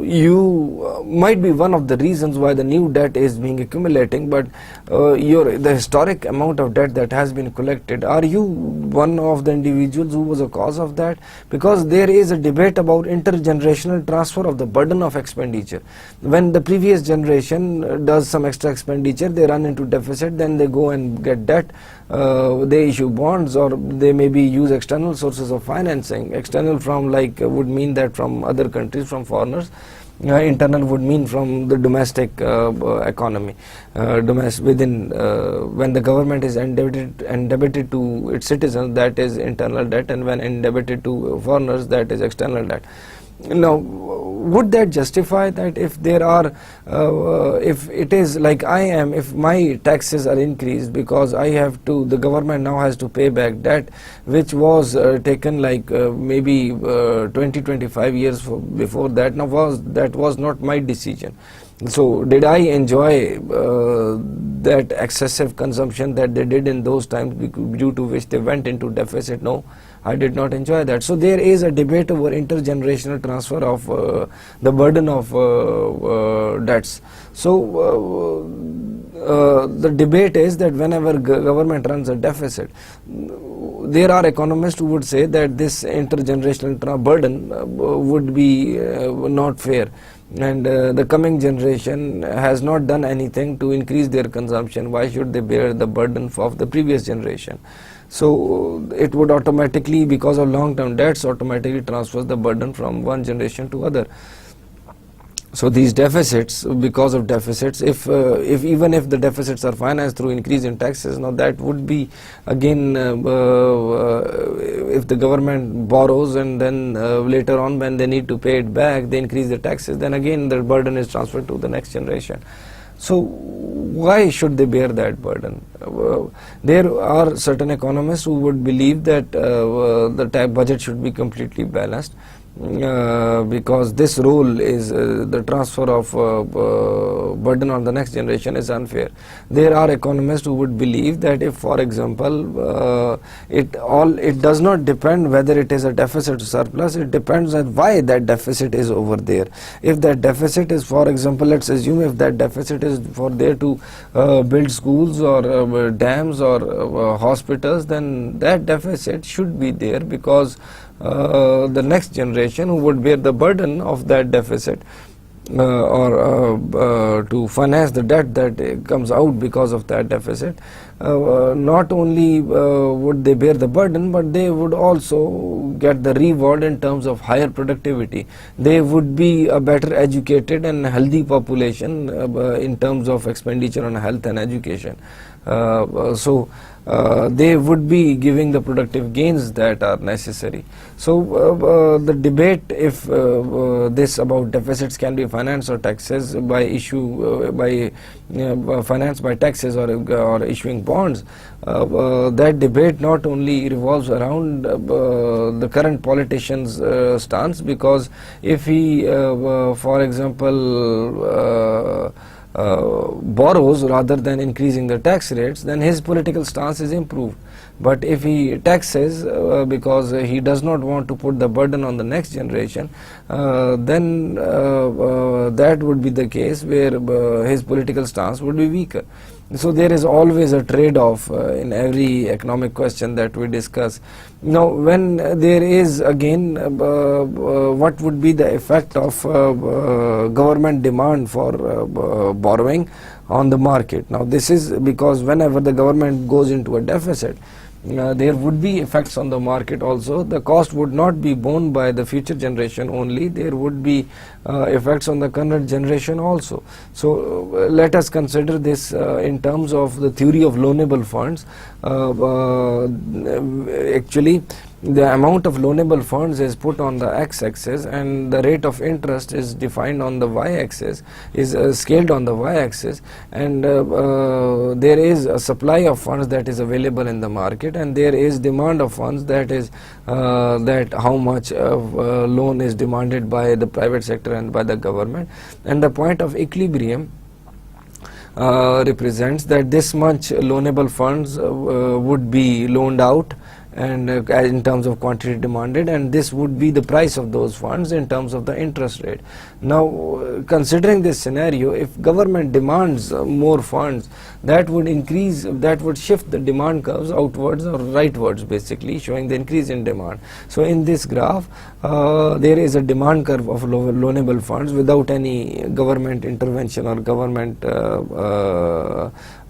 you might be one of the reasons why the new debt is being accumulating, but the historic amount of debt that has been collected, are you one of the individuals who was a cause of that? Because there is a debate about intergenerational transfer of the burden of expenditure. When the previous generation does some extra expenditure, they run into deficit, then they go and get debt. They issue bonds, or they maybe use external sources of financing. External from like would mean that from other countries, from foreigners. Internal would mean from the domestic economy. Within when the government is indebted to its citizens, that is internal debt, and when indebted to foreigners, that is external debt. Now, would that justify that if there are, if it is like I am, if my taxes are increased because I have to, the government now has to pay back debt which was taken like maybe 20-25 years before that. Now, that was not my decision. So, did I enjoy that excessive consumption that they did in those times, due to which they went into deficit? No, I did not enjoy that. So, there is a debate over intergenerational transfer of the burden of debts. So, the debate is that whenever government runs a deficit, there are economists who would say that this intergenerational burden would be not fair. And the coming generation has not done anything to increase their consumption. Why should they bear the burden of the previous generation? So it would automatically, because of long-term debts, automatically transfers the burden from one generation to other. So these deficits, because of deficits, if even if the deficits are financed through increase in taxes, now that would be again if the government borrows and then later on when they need to pay it back, they increase the taxes, then again the burden is transferred to the next generation. So why should they bear that burden? There are certain economists who would believe that the tax budget should be completely balanced. Because this rule is the transfer of burden on the next generation is unfair. There are economists who would believe that if, for example, it does not depend whether it is a deficit or surplus, it depends on why that deficit is over there. If that deficit is, for example, let's assume if that deficit is for there to build schools or dams or hospitals, then that deficit should be there, because the next generation who would bear the burden of that deficit or to finance the debt that comes out because of that deficit, not only would they bear the burden, but they would also get the reward in terms of higher productivity. They would be a better educated and healthy population in terms of expenditure on health and education. So they would be giving the productive gains that are necessary. So the debate if this about deficits can be financed or taxes by financed by taxes or issuing bonds, that debate not only revolves around the current politician's stance, because if he for example borrows rather than increasing the tax rates, then his political stance is improved. But if he taxes because he does not want to put the burden on the next generation, then that would be the case where his political stance would be weaker. So there is always a trade-off in every economic question that we discuss. Now, when there is again what would be the effect of government demand for borrowing on the market? Now, this is because whenever the government goes into a deficit, there would be effects on the market also. The cost would not be borne by the future generation only, there would be effects on the current generation also. So let us consider this in terms of the theory of loanable funds. Actually, the amount of loanable funds is put on the x-axis, and the rate of interest is defined on the y-axis, is scaled on the y-axis, and there is a supply of funds that is available in the market, and there is demand of funds, that is that how much loan is demanded by the private sector and by the government. And the point of equilibrium represents that this much loanable funds would be loaned out, and in terms of quantity demanded, and this would be the price of those funds in terms of the interest rate. Now considering this scenario, if government demands more funds, that would increase, that would shift the demand curves outwards or rightwards, basically showing the increase in demand. So in this graph there is a demand curve of loanable funds without any government intervention or government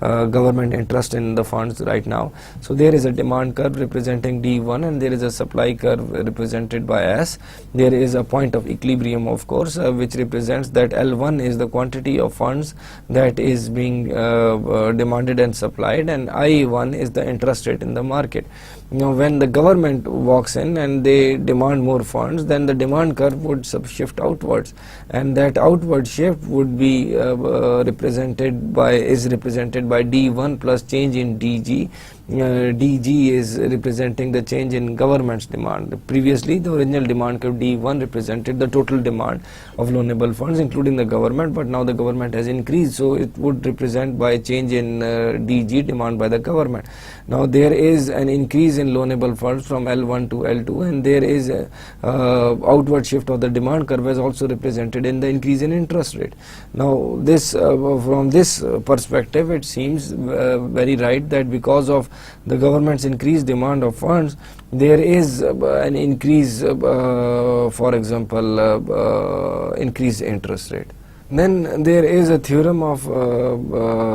government interest in the funds right now. So there is a demand curve representing D1, and there is a supply curve represented by S. There is a point of equilibrium, of course, which represents that L1 is the quantity of funds that is being demanded and supplied, and I1 is the interest rate in the market. Now when the government walks in and they demand more funds, then the demand curve would shift outwards, and that outward shift would be represented by D1 plus change in DG. DG is representing the change in government's demand. Previously the original demand curve D1 represented the total demand of loanable funds including the government, but now the government has increased, so it would represent by change in DG, demand by the government. Now there is an increase in loanable funds from L1 to L2, and there is a outward shift of the demand curve as also represented in the increase in interest rate. Now this from this perspective, it seems very right that because of the government's increased demand of funds, there is an increase, for example, increased interest rate. Then there is a theorem of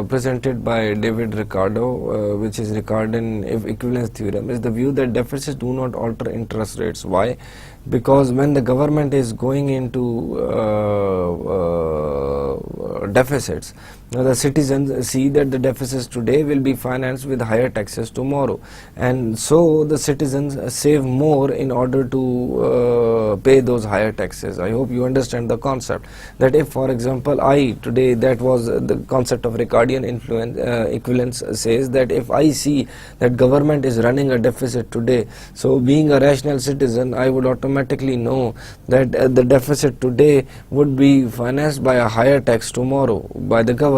presented by David Ricardo, which is Ricardian equivalence theorem, is the view that deficits do not alter interest rates. Why? Because when the government is going into deficits, now the citizens see that the deficits today will be financed with higher taxes tomorrow, and so the citizens save more in order to pay those higher taxes. I hope you understand the concept, that if, for example, I today, that was the concept of Ricardian equivalence, says that if I see that government is running a deficit today, so being a rational citizen, I would automatically know that the deficit today would be financed by a higher tax tomorrow by the government.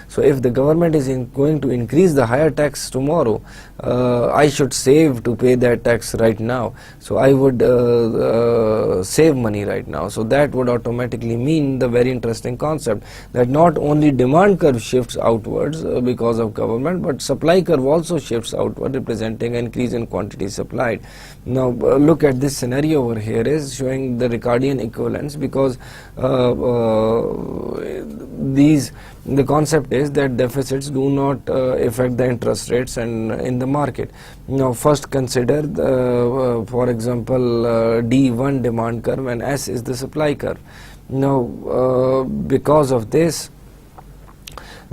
So if the government is going to increase the higher tax tomorrow, I should save to pay that tax right now. So I would save money right now. So that would automatically mean the very interesting concept that not only demand curve shifts outwards because of government, but supply curve also shifts outward, representing an increase in quantity supplied. Now look at this scenario over here, is showing the Ricardian equivalence, because the concept is that deficits do not affect the interest rates and in the market. Now first consider the, for example, D1 demand curve, and S is the supply curve. Now because of this,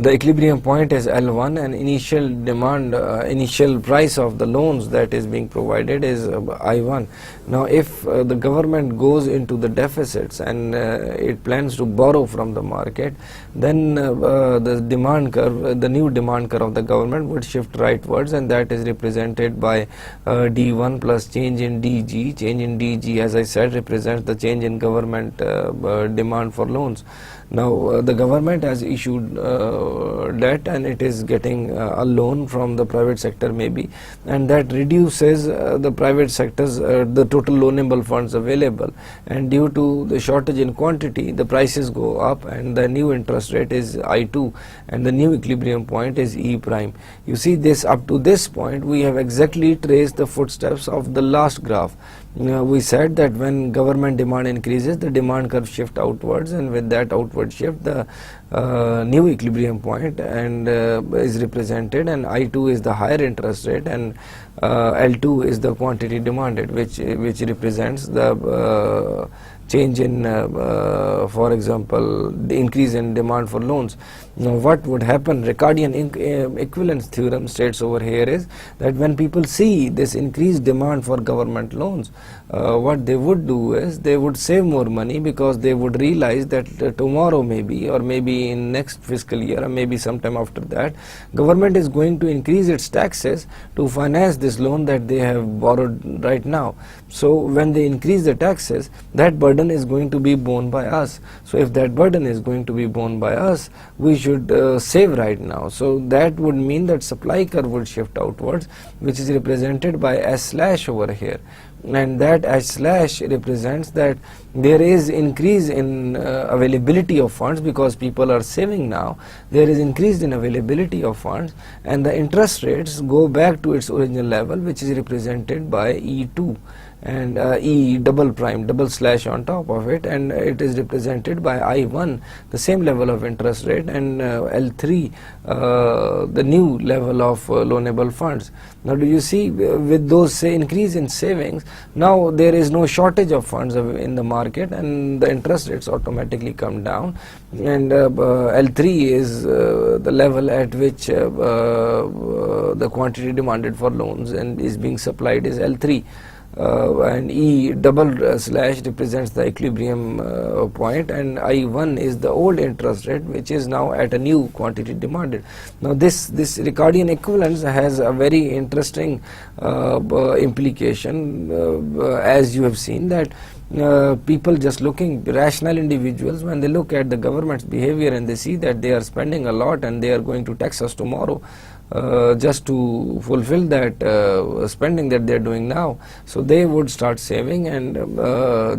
the equilibrium point is L1, and initial demand, initial price of the loans that is being provided is I1. Now if the government goes into the deficits and it plans to borrow from the market, then the demand curve, the new demand curve of the government would shift rightwards, and that is represented by D1 plus change in DG. Change in DG, as I said, represents the change in government demand for loans. Now the government has issued debt, and it is getting a loan from the private sector maybe, and that reduces the private sector's the total loanable funds available, and due to the shortage in quantity, the prices go up, and the new interest rate is I2, and the new equilibrium point is E prime. You see this, up to this point we have exactly traced the footsteps of the last graph, we said that when government demand increases, the demand curve shift outwards, and with that outward shift, the new equilibrium point and is represented, and I2 is the higher interest rate, and L2 is the quantity demanded, which represents the change in, for example, the increase in demand for loans. Now, what would happen? Ricardian equivalence theorem states over here is that when people see this increased demand for government loans, what they would do is they would save more money, because they would realize that tomorrow maybe, or maybe in next fiscal year, or maybe sometime after that, government is going to increase its taxes to finance this loan that they have borrowed right now. So when they increase the taxes, that burden is going to be borne by us. So if that burden is going to be borne by us, we should save right now. So that would mean that supply curve would shift outwards, which is represented by S slash over here, and that S slash represents that there is increase in availability of funds, because people are saving now. There is increase in availability of funds, and the interest rates go back to its original level, which is represented by E2, and E double prime, double slash on top of it, and it is represented by I1, the same level of interest rate, and L3, the new level of loanable funds. Now, do you see, with those, say, increase in savings, now there is no shortage of funds in the market, and the interest rates automatically come down, and L3 is the level at which the quantity demanded for loans and is being supplied is L3. And E double slash represents the equilibrium point, and I1 is the old interest rate, which is now at a new quantity demanded. Now this Ricardian equivalence has a very interesting implication, as you have seen, that people just looking, rational individuals, when they look at the government's behavior and they see that they are spending a lot and they are going to tax us tomorrow, just to fulfill that spending that they are doing now, so they would start saving, and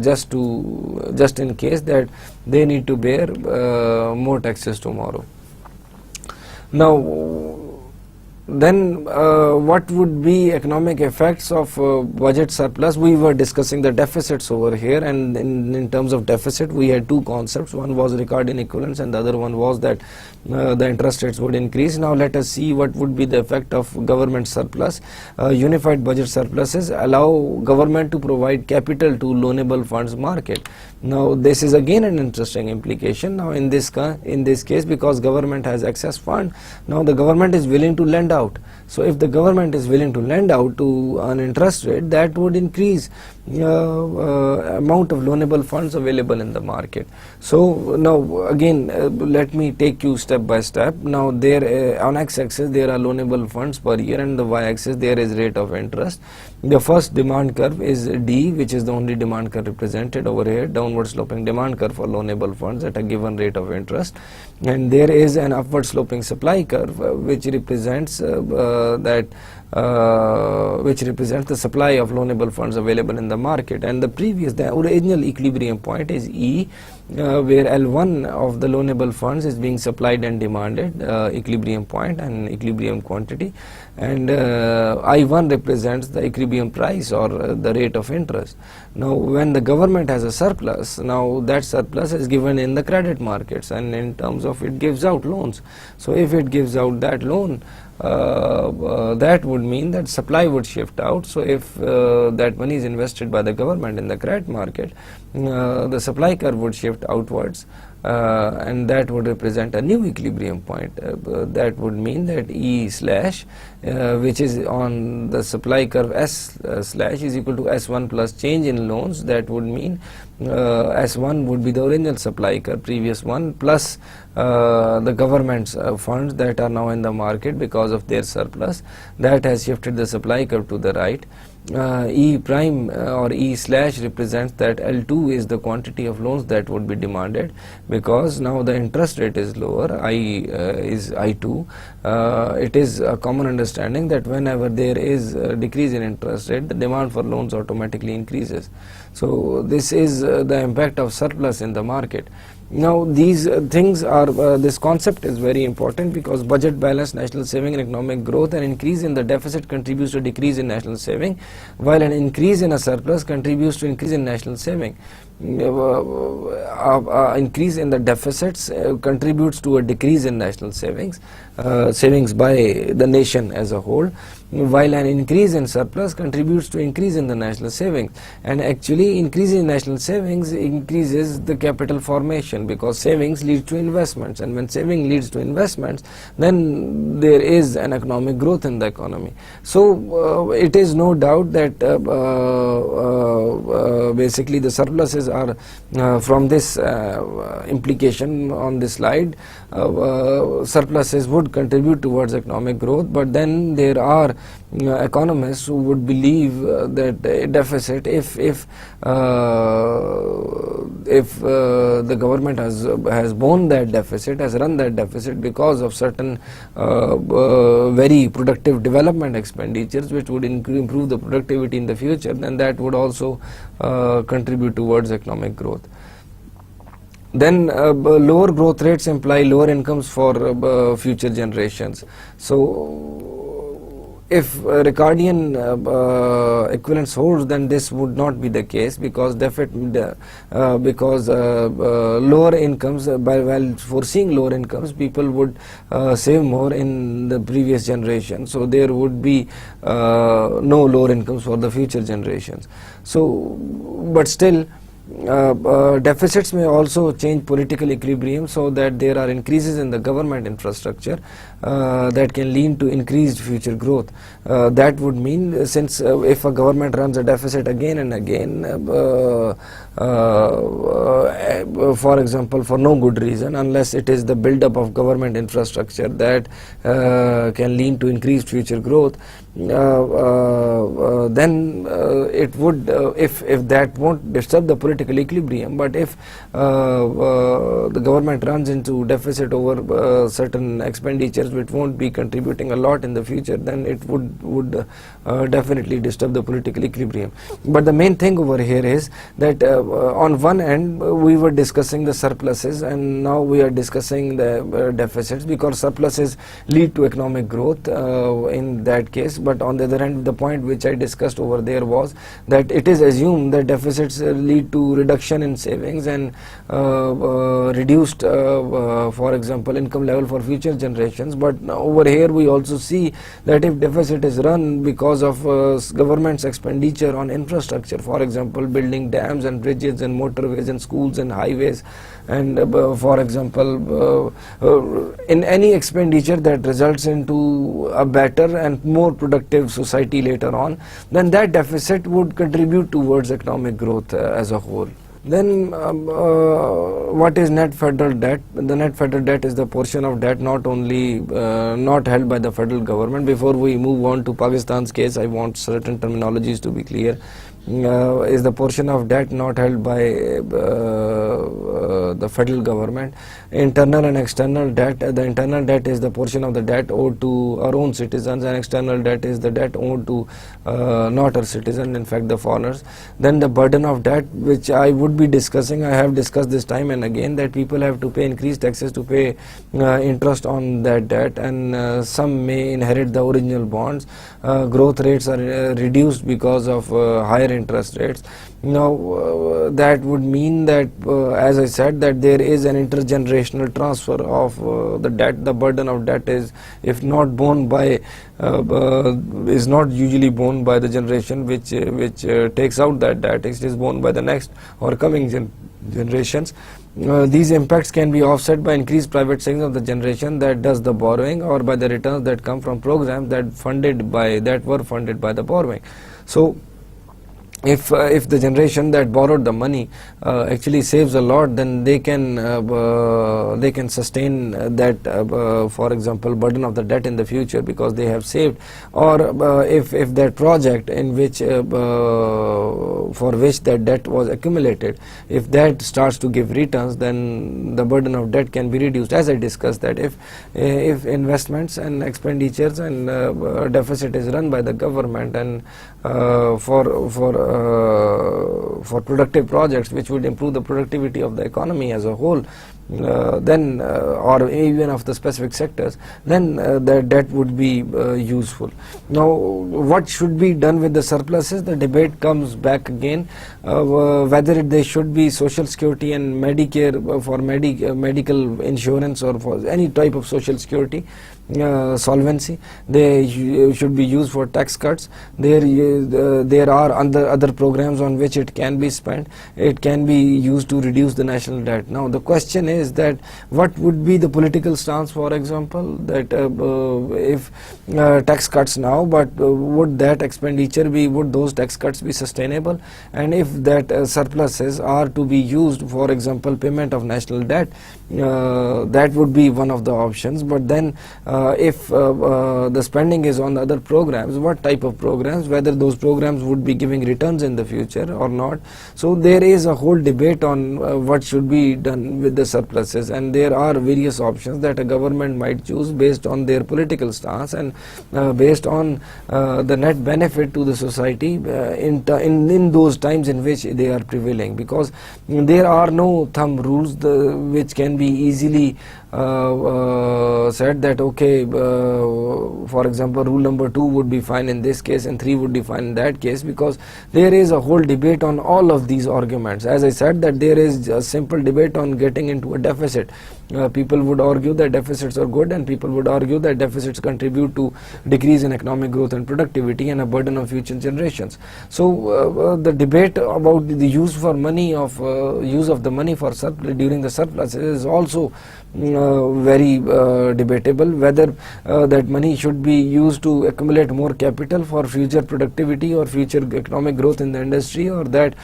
just in case that they need to bear more taxes tomorrow. Now, then what would be economic effects of budget surplus? We were discussing the deficits over here, and in terms of deficit we had two concepts. One was Ricardian equivalence, and the other one was that the interest rates would increase. Now let us see what would be the effect of government surplus. Unified budget surpluses allow government to provide capital to loanable funds market. Now this is again an interesting implication. Now in this case, because government has excess fund, now the government is willing to lend out. So if the government is willing to lend out to an interest rate, that would increase amount of loanable funds available in the market. So now again, let me take you step by step. Now there on x-axis there are loanable funds per year, and the y-axis there is rate of interest. The first demand curve is D, which is the only demand curve represented over here, downward sloping demand curve for loanable funds at a given rate of interest, and there is an upward sloping supply curve which represents which represents the supply of loanable funds available in the market. And the original equilibrium point is E, where L1 of the loanable funds is being supplied and demanded, equilibrium point and equilibrium quantity, and I1 represents the equilibrium price, or the rate of interest. Now when the government has a surplus, now that surplus is given in the credit markets, and in terms of it gives out loans. So if it gives out that loan, that would mean that supply would shift out. So if that money is invested by the government in the credit market, the supply curve would shift outwards, and that would represent a new equilibrium point. That would mean that E slash, which is on the supply curve S slash, is equal to S1 plus change in loans. That would mean S1 would be the original supply curve, previous one, plus the government's funds that are now in the market because of their surplus. That has shifted the supply curve to the right. E prime or E slash represents that L2 is the quantity of loans that would be demanded, because now the interest rate is lower, I is I2. It is a common understanding that whenever there is a decrease in interest rate, the demand for loans automatically increases. So this is the impact of surplus in the market. Now these things are, this concept is very important, because budget balance, national saving and economic growth, an increase in the deficit contributes to a decrease in national saving, while an increase in a surplus contributes to increase in national saving. Increase in the deficits contributes to a decrease in national savings, savings by the nation as a whole, while an increase in surplus contributes to increase in the national savings. And actually increase in national savings increases the capital formation, because savings lead to investments, and when saving leads to investments, then there is an economic growth in the economy. So it is no doubt that basically the surpluses are from this implication on this slide, surpluses would contribute towards economic growth. But then there are economists who would believe that a deficit, if the government has borne that deficit, has run that deficit because of certain very productive development expenditures which would improve the productivity in the future, then that would also contribute towards economic growth. Then lower growth rates imply lower incomes for future generations. So if Ricardian equivalence holds, then this would not be the case, because lower incomes, while foreseeing lower incomes, people would save more in the previous generation, so there would be no lower incomes for the future generations. So but still deficits may also change political equilibrium, so that there are increases in the government infrastructure that can lead to increased future growth. That would mean, since if a government runs a deficit again and again, for example, for no good reason, unless it is the build-up of government infrastructure that can lead to increased future growth, then it would, if that won't disturb the political equilibrium. But if the government runs into deficit over certain expenditures which won't be contributing a lot in the future, then it would definitely disturb the political equilibrium. But the main thing over here is that on one end we were discussing the surpluses, and now we are discussing the deficits, because surpluses lead to economic growth in that case. But on the other hand, the point which I discussed over there was that it is assumed that deficits lead to reduction in savings and reduced, for example, income level for future generations. But over here we also see that if deficit is run because of government's expenditure on infrastructure, for example, building dams and bridges and motorways and schools and highways, and for example in any expenditure that results into a better and more productive society later on, then that deficit would contribute towards economic growth as a whole. Then what is net federal debt? The net federal debt is the portion of debt not held by the federal government. Before we move on to Pakistan's case, I want certain terminologies to be clear. Is the portion of debt not held by the federal government. Internal and external debt. The internal debt is the portion of the debt owed to our own citizens, and external debt is the debt owed to not our citizens, in fact the foreigners. Then the burden of debt, which I would be discussing, I have discussed this time and again, that people have to pay increased taxes to pay interest on that debt, and some may inherit the original bonds. Growth rates are reduced because of higher interest rates. Now that would mean that, as I said, that there is an intergenerational transfer of the debt. The burden of debt is, if not borne by, is not usually borne by the generation which takes out that debt. It is borne by the next or coming generations. These impacts can be offset by increased private savings of the generation that does the borrowing, or by the returns that come from programs that were funded by the borrowing. So if the generation that borrowed the money actually saves a lot, then they can sustain that, for example, burden of the debt in the future, because they have saved. Or if that project in which for which that debt was accumulated, if that starts to give returns, then the burden of debt can be reduced. As I discussed, that if investments and expenditures and deficit is run by the government, and for for productive projects which would improve the productivity of the economy as a whole, then or even of the specific sectors, then the debt would be useful. Now, what should be done with the surpluses? The debate comes back again, whether they should be social security and Medicare for medical insurance, or for any type of social security solvency. They should be used for tax cuts. There are other programs on which it can be spent. It can be used to reduce the national debt. Now the question is that what would be the political stance, for example, that if tax cuts now, but would that expenditure would those tax cuts be sustainable? And if that surpluses are to be used, for example, payment of national debt, that would be one of the options. But then if the spending is on other programs, what type of programs, whether those programs would be giving returns in the future or not. So there is a whole debate on what should be done with the surpluses, and there are various options that a government might choose based on their political stance and based on the net benefit to the society in those times in which they are prevailing, because there are no thumb rules which can be easily said that okay, for example, rule number 2 would be fine in this case and 3 would be fine in that case, because there is a whole debate on all of these arguments. As I said, that there is a simple debate on getting into a deficit. People would argue that deficits are good, and people would argue that deficits contribute to decrease in economic growth and productivity and a burden on future generations. So the debate about the use of the money for during the surplus is also very debatable, whether that money should be used to accumulate more capital for future productivity or future economic growth in the industry, or that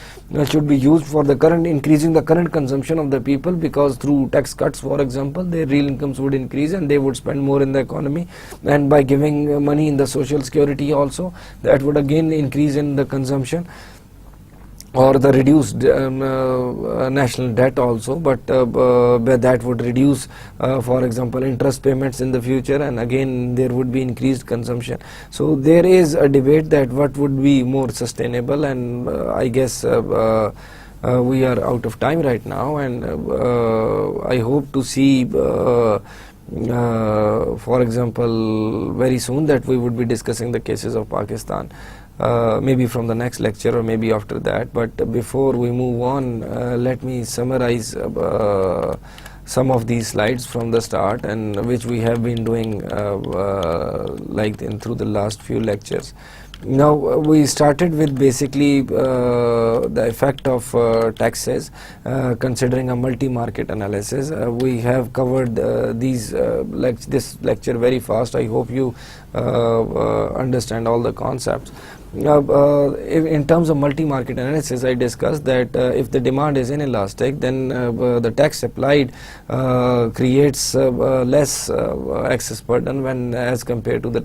should be used for the increasing the current consumption of the people, because through tax cuts, for example, their real incomes would increase and they would spend more in the economy, and by giving money in the social security also, that would again increase in the consumption or the reduced national debt also, but that would reduce, for example, interest payments in the future, and again there would be increased consumption. So there is a debate that what would be more sustainable, and I guess we are out of time right now, and I hope to see for example, very soon that we would be discussing the cases of Pakistan. Maybe from the next lecture or maybe after that. But before we move on, let me summarize some of these slides from the start, and which we have been doing through the last few lectures. Now we started with basically the effect of taxes, considering a multi-market analysis. We have covered this lecture very fast. I hope you understand all the concepts. In terms of multi-market analysis, I discussed that if the demand is inelastic, then the tax applied creates less excess burden when as compared to the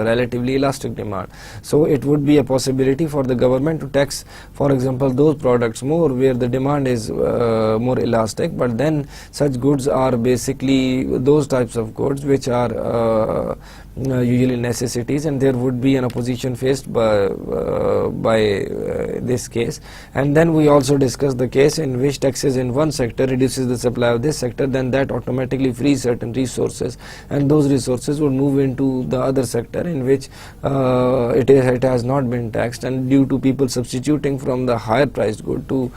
relatively elastic demand. So it would be a possibility for the government to tax, for example, those products more where the demand is more elastic, but then such goods are basically those types of goods which are usually necessities, and there would be an opposition faced by this case. And then we also discussed the case in which taxes in one sector reduces the supply of this sector, then that automatically frees certain resources, and those resources would move into the other sector in which it has not been taxed, and due to people substituting from the higher priced good to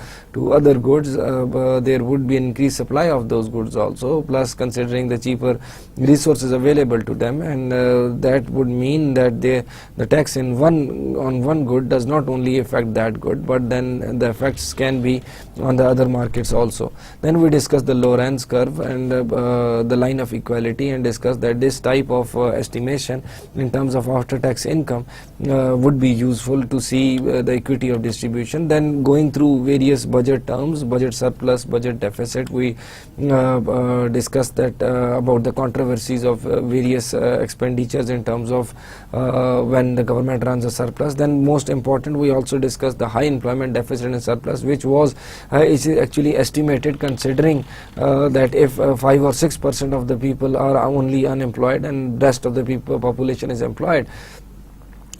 other goods, there would be an increased supply of those goods also, plus considering the cheaper resources available to them, and that would mean that the tax on one good does not only affect that good, but then the effects can be on the other markets also. Then we discussed the Lorenz curve and the line of equality, and discussed that this type of estimation in terms of after tax income would be useful to see the equity of distribution. Then going through various budget terms, budget surplus, budget deficit, we discussed that about the controversies of various expenditures in terms of when the government runs a surplus. Then most important, we also discussed the high employment deficit and surplus, which is actually estimated considering that if 5 or 6% of the people are only unemployed and rest of the population is employed,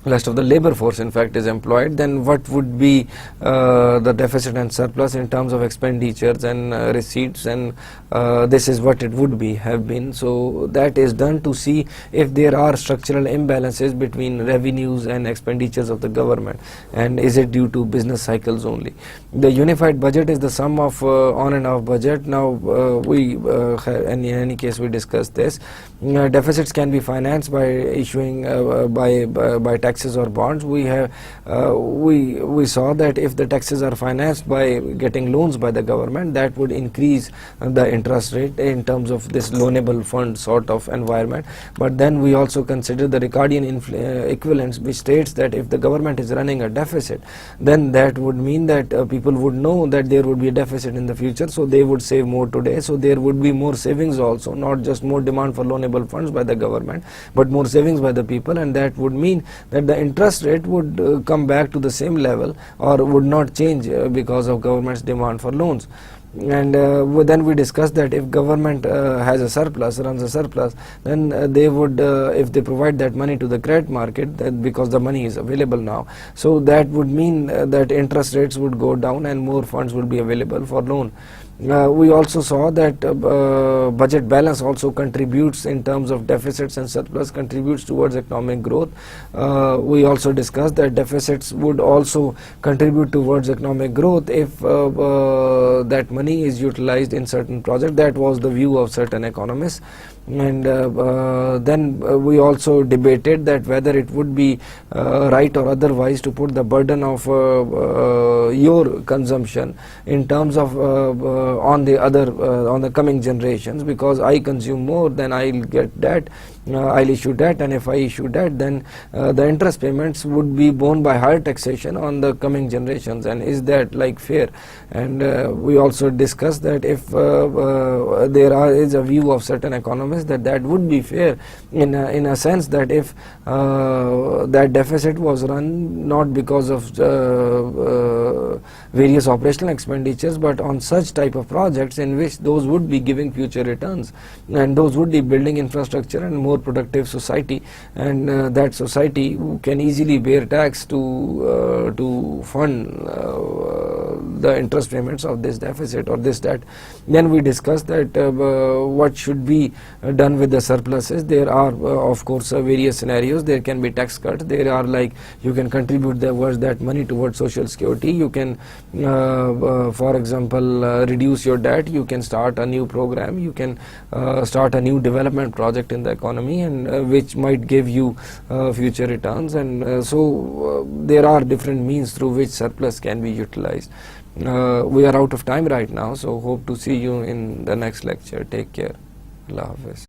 rest of the labor force in fact is employed, then what would be the deficit and surplus in terms of expenditures and receipts, and this is what it would be have been. So that is done to see if there are structural imbalances between revenues and expenditures of the government, and is it due to business cycles only. The unified budget is the sum of on and off budget. Now in any case we discussed this. Deficits can be financed by issuing by taxes or bonds. We saw that if the taxes are financed by getting loans by the government, that would increase the interest rate in terms of this loanable fund sort of environment. But then we also consider the Ricardian equivalence, which states that if the government is running a deficit, then that would mean that people would know that there would be a deficit in the future, so they would save more today. So there would be more savings also, not just more demand for loanable funds by the government, but more savings by the people, and that would mean that the interest rate would come back to the same level or would not change because of government's demand for loans. And then we discussed that if government has a surplus, runs a surplus, then they would, if they provide that money to the credit market, because the money is available now, so that would mean that interest rates would go down and more funds would be available for loan. We also saw that budget balance also contributes in terms of deficits and surplus, contributes towards economic growth. We also discussed that deficits would also contribute towards economic growth if that money is utilized in certain projects. That was the view of certain economists. And then we also debated that whether it would be right or otherwise to put the burden of your consumption in terms of on the coming generations, because I consume more, then I'll get debt, I'll issue debt, and if I issue debt, then the interest payments would be borne by higher taxation on the coming generations, and is that like fair? And we also discussed that if is a view of certain economists that would be fair in a sense that if that deficit was run not because of various operational expenditures, but on such type of projects in which those would be giving future returns, and those would be building infrastructure and more productive society, and that society can easily bear tax to fund the interest payments of this deficit or this debt. Then we discussed that what should be done with the surpluses. There are of course various scenarios. There can be tax cuts. There are, like, you can contribute that money towards social security. You can for example reduce your debt. You can start a new program. You can start a new development project in the economy, and which might give you future returns. And so there are different means through which surplus can be utilized. We are out of time right now, so hope to see you in the next lecture. Take care. Allah Hafiz.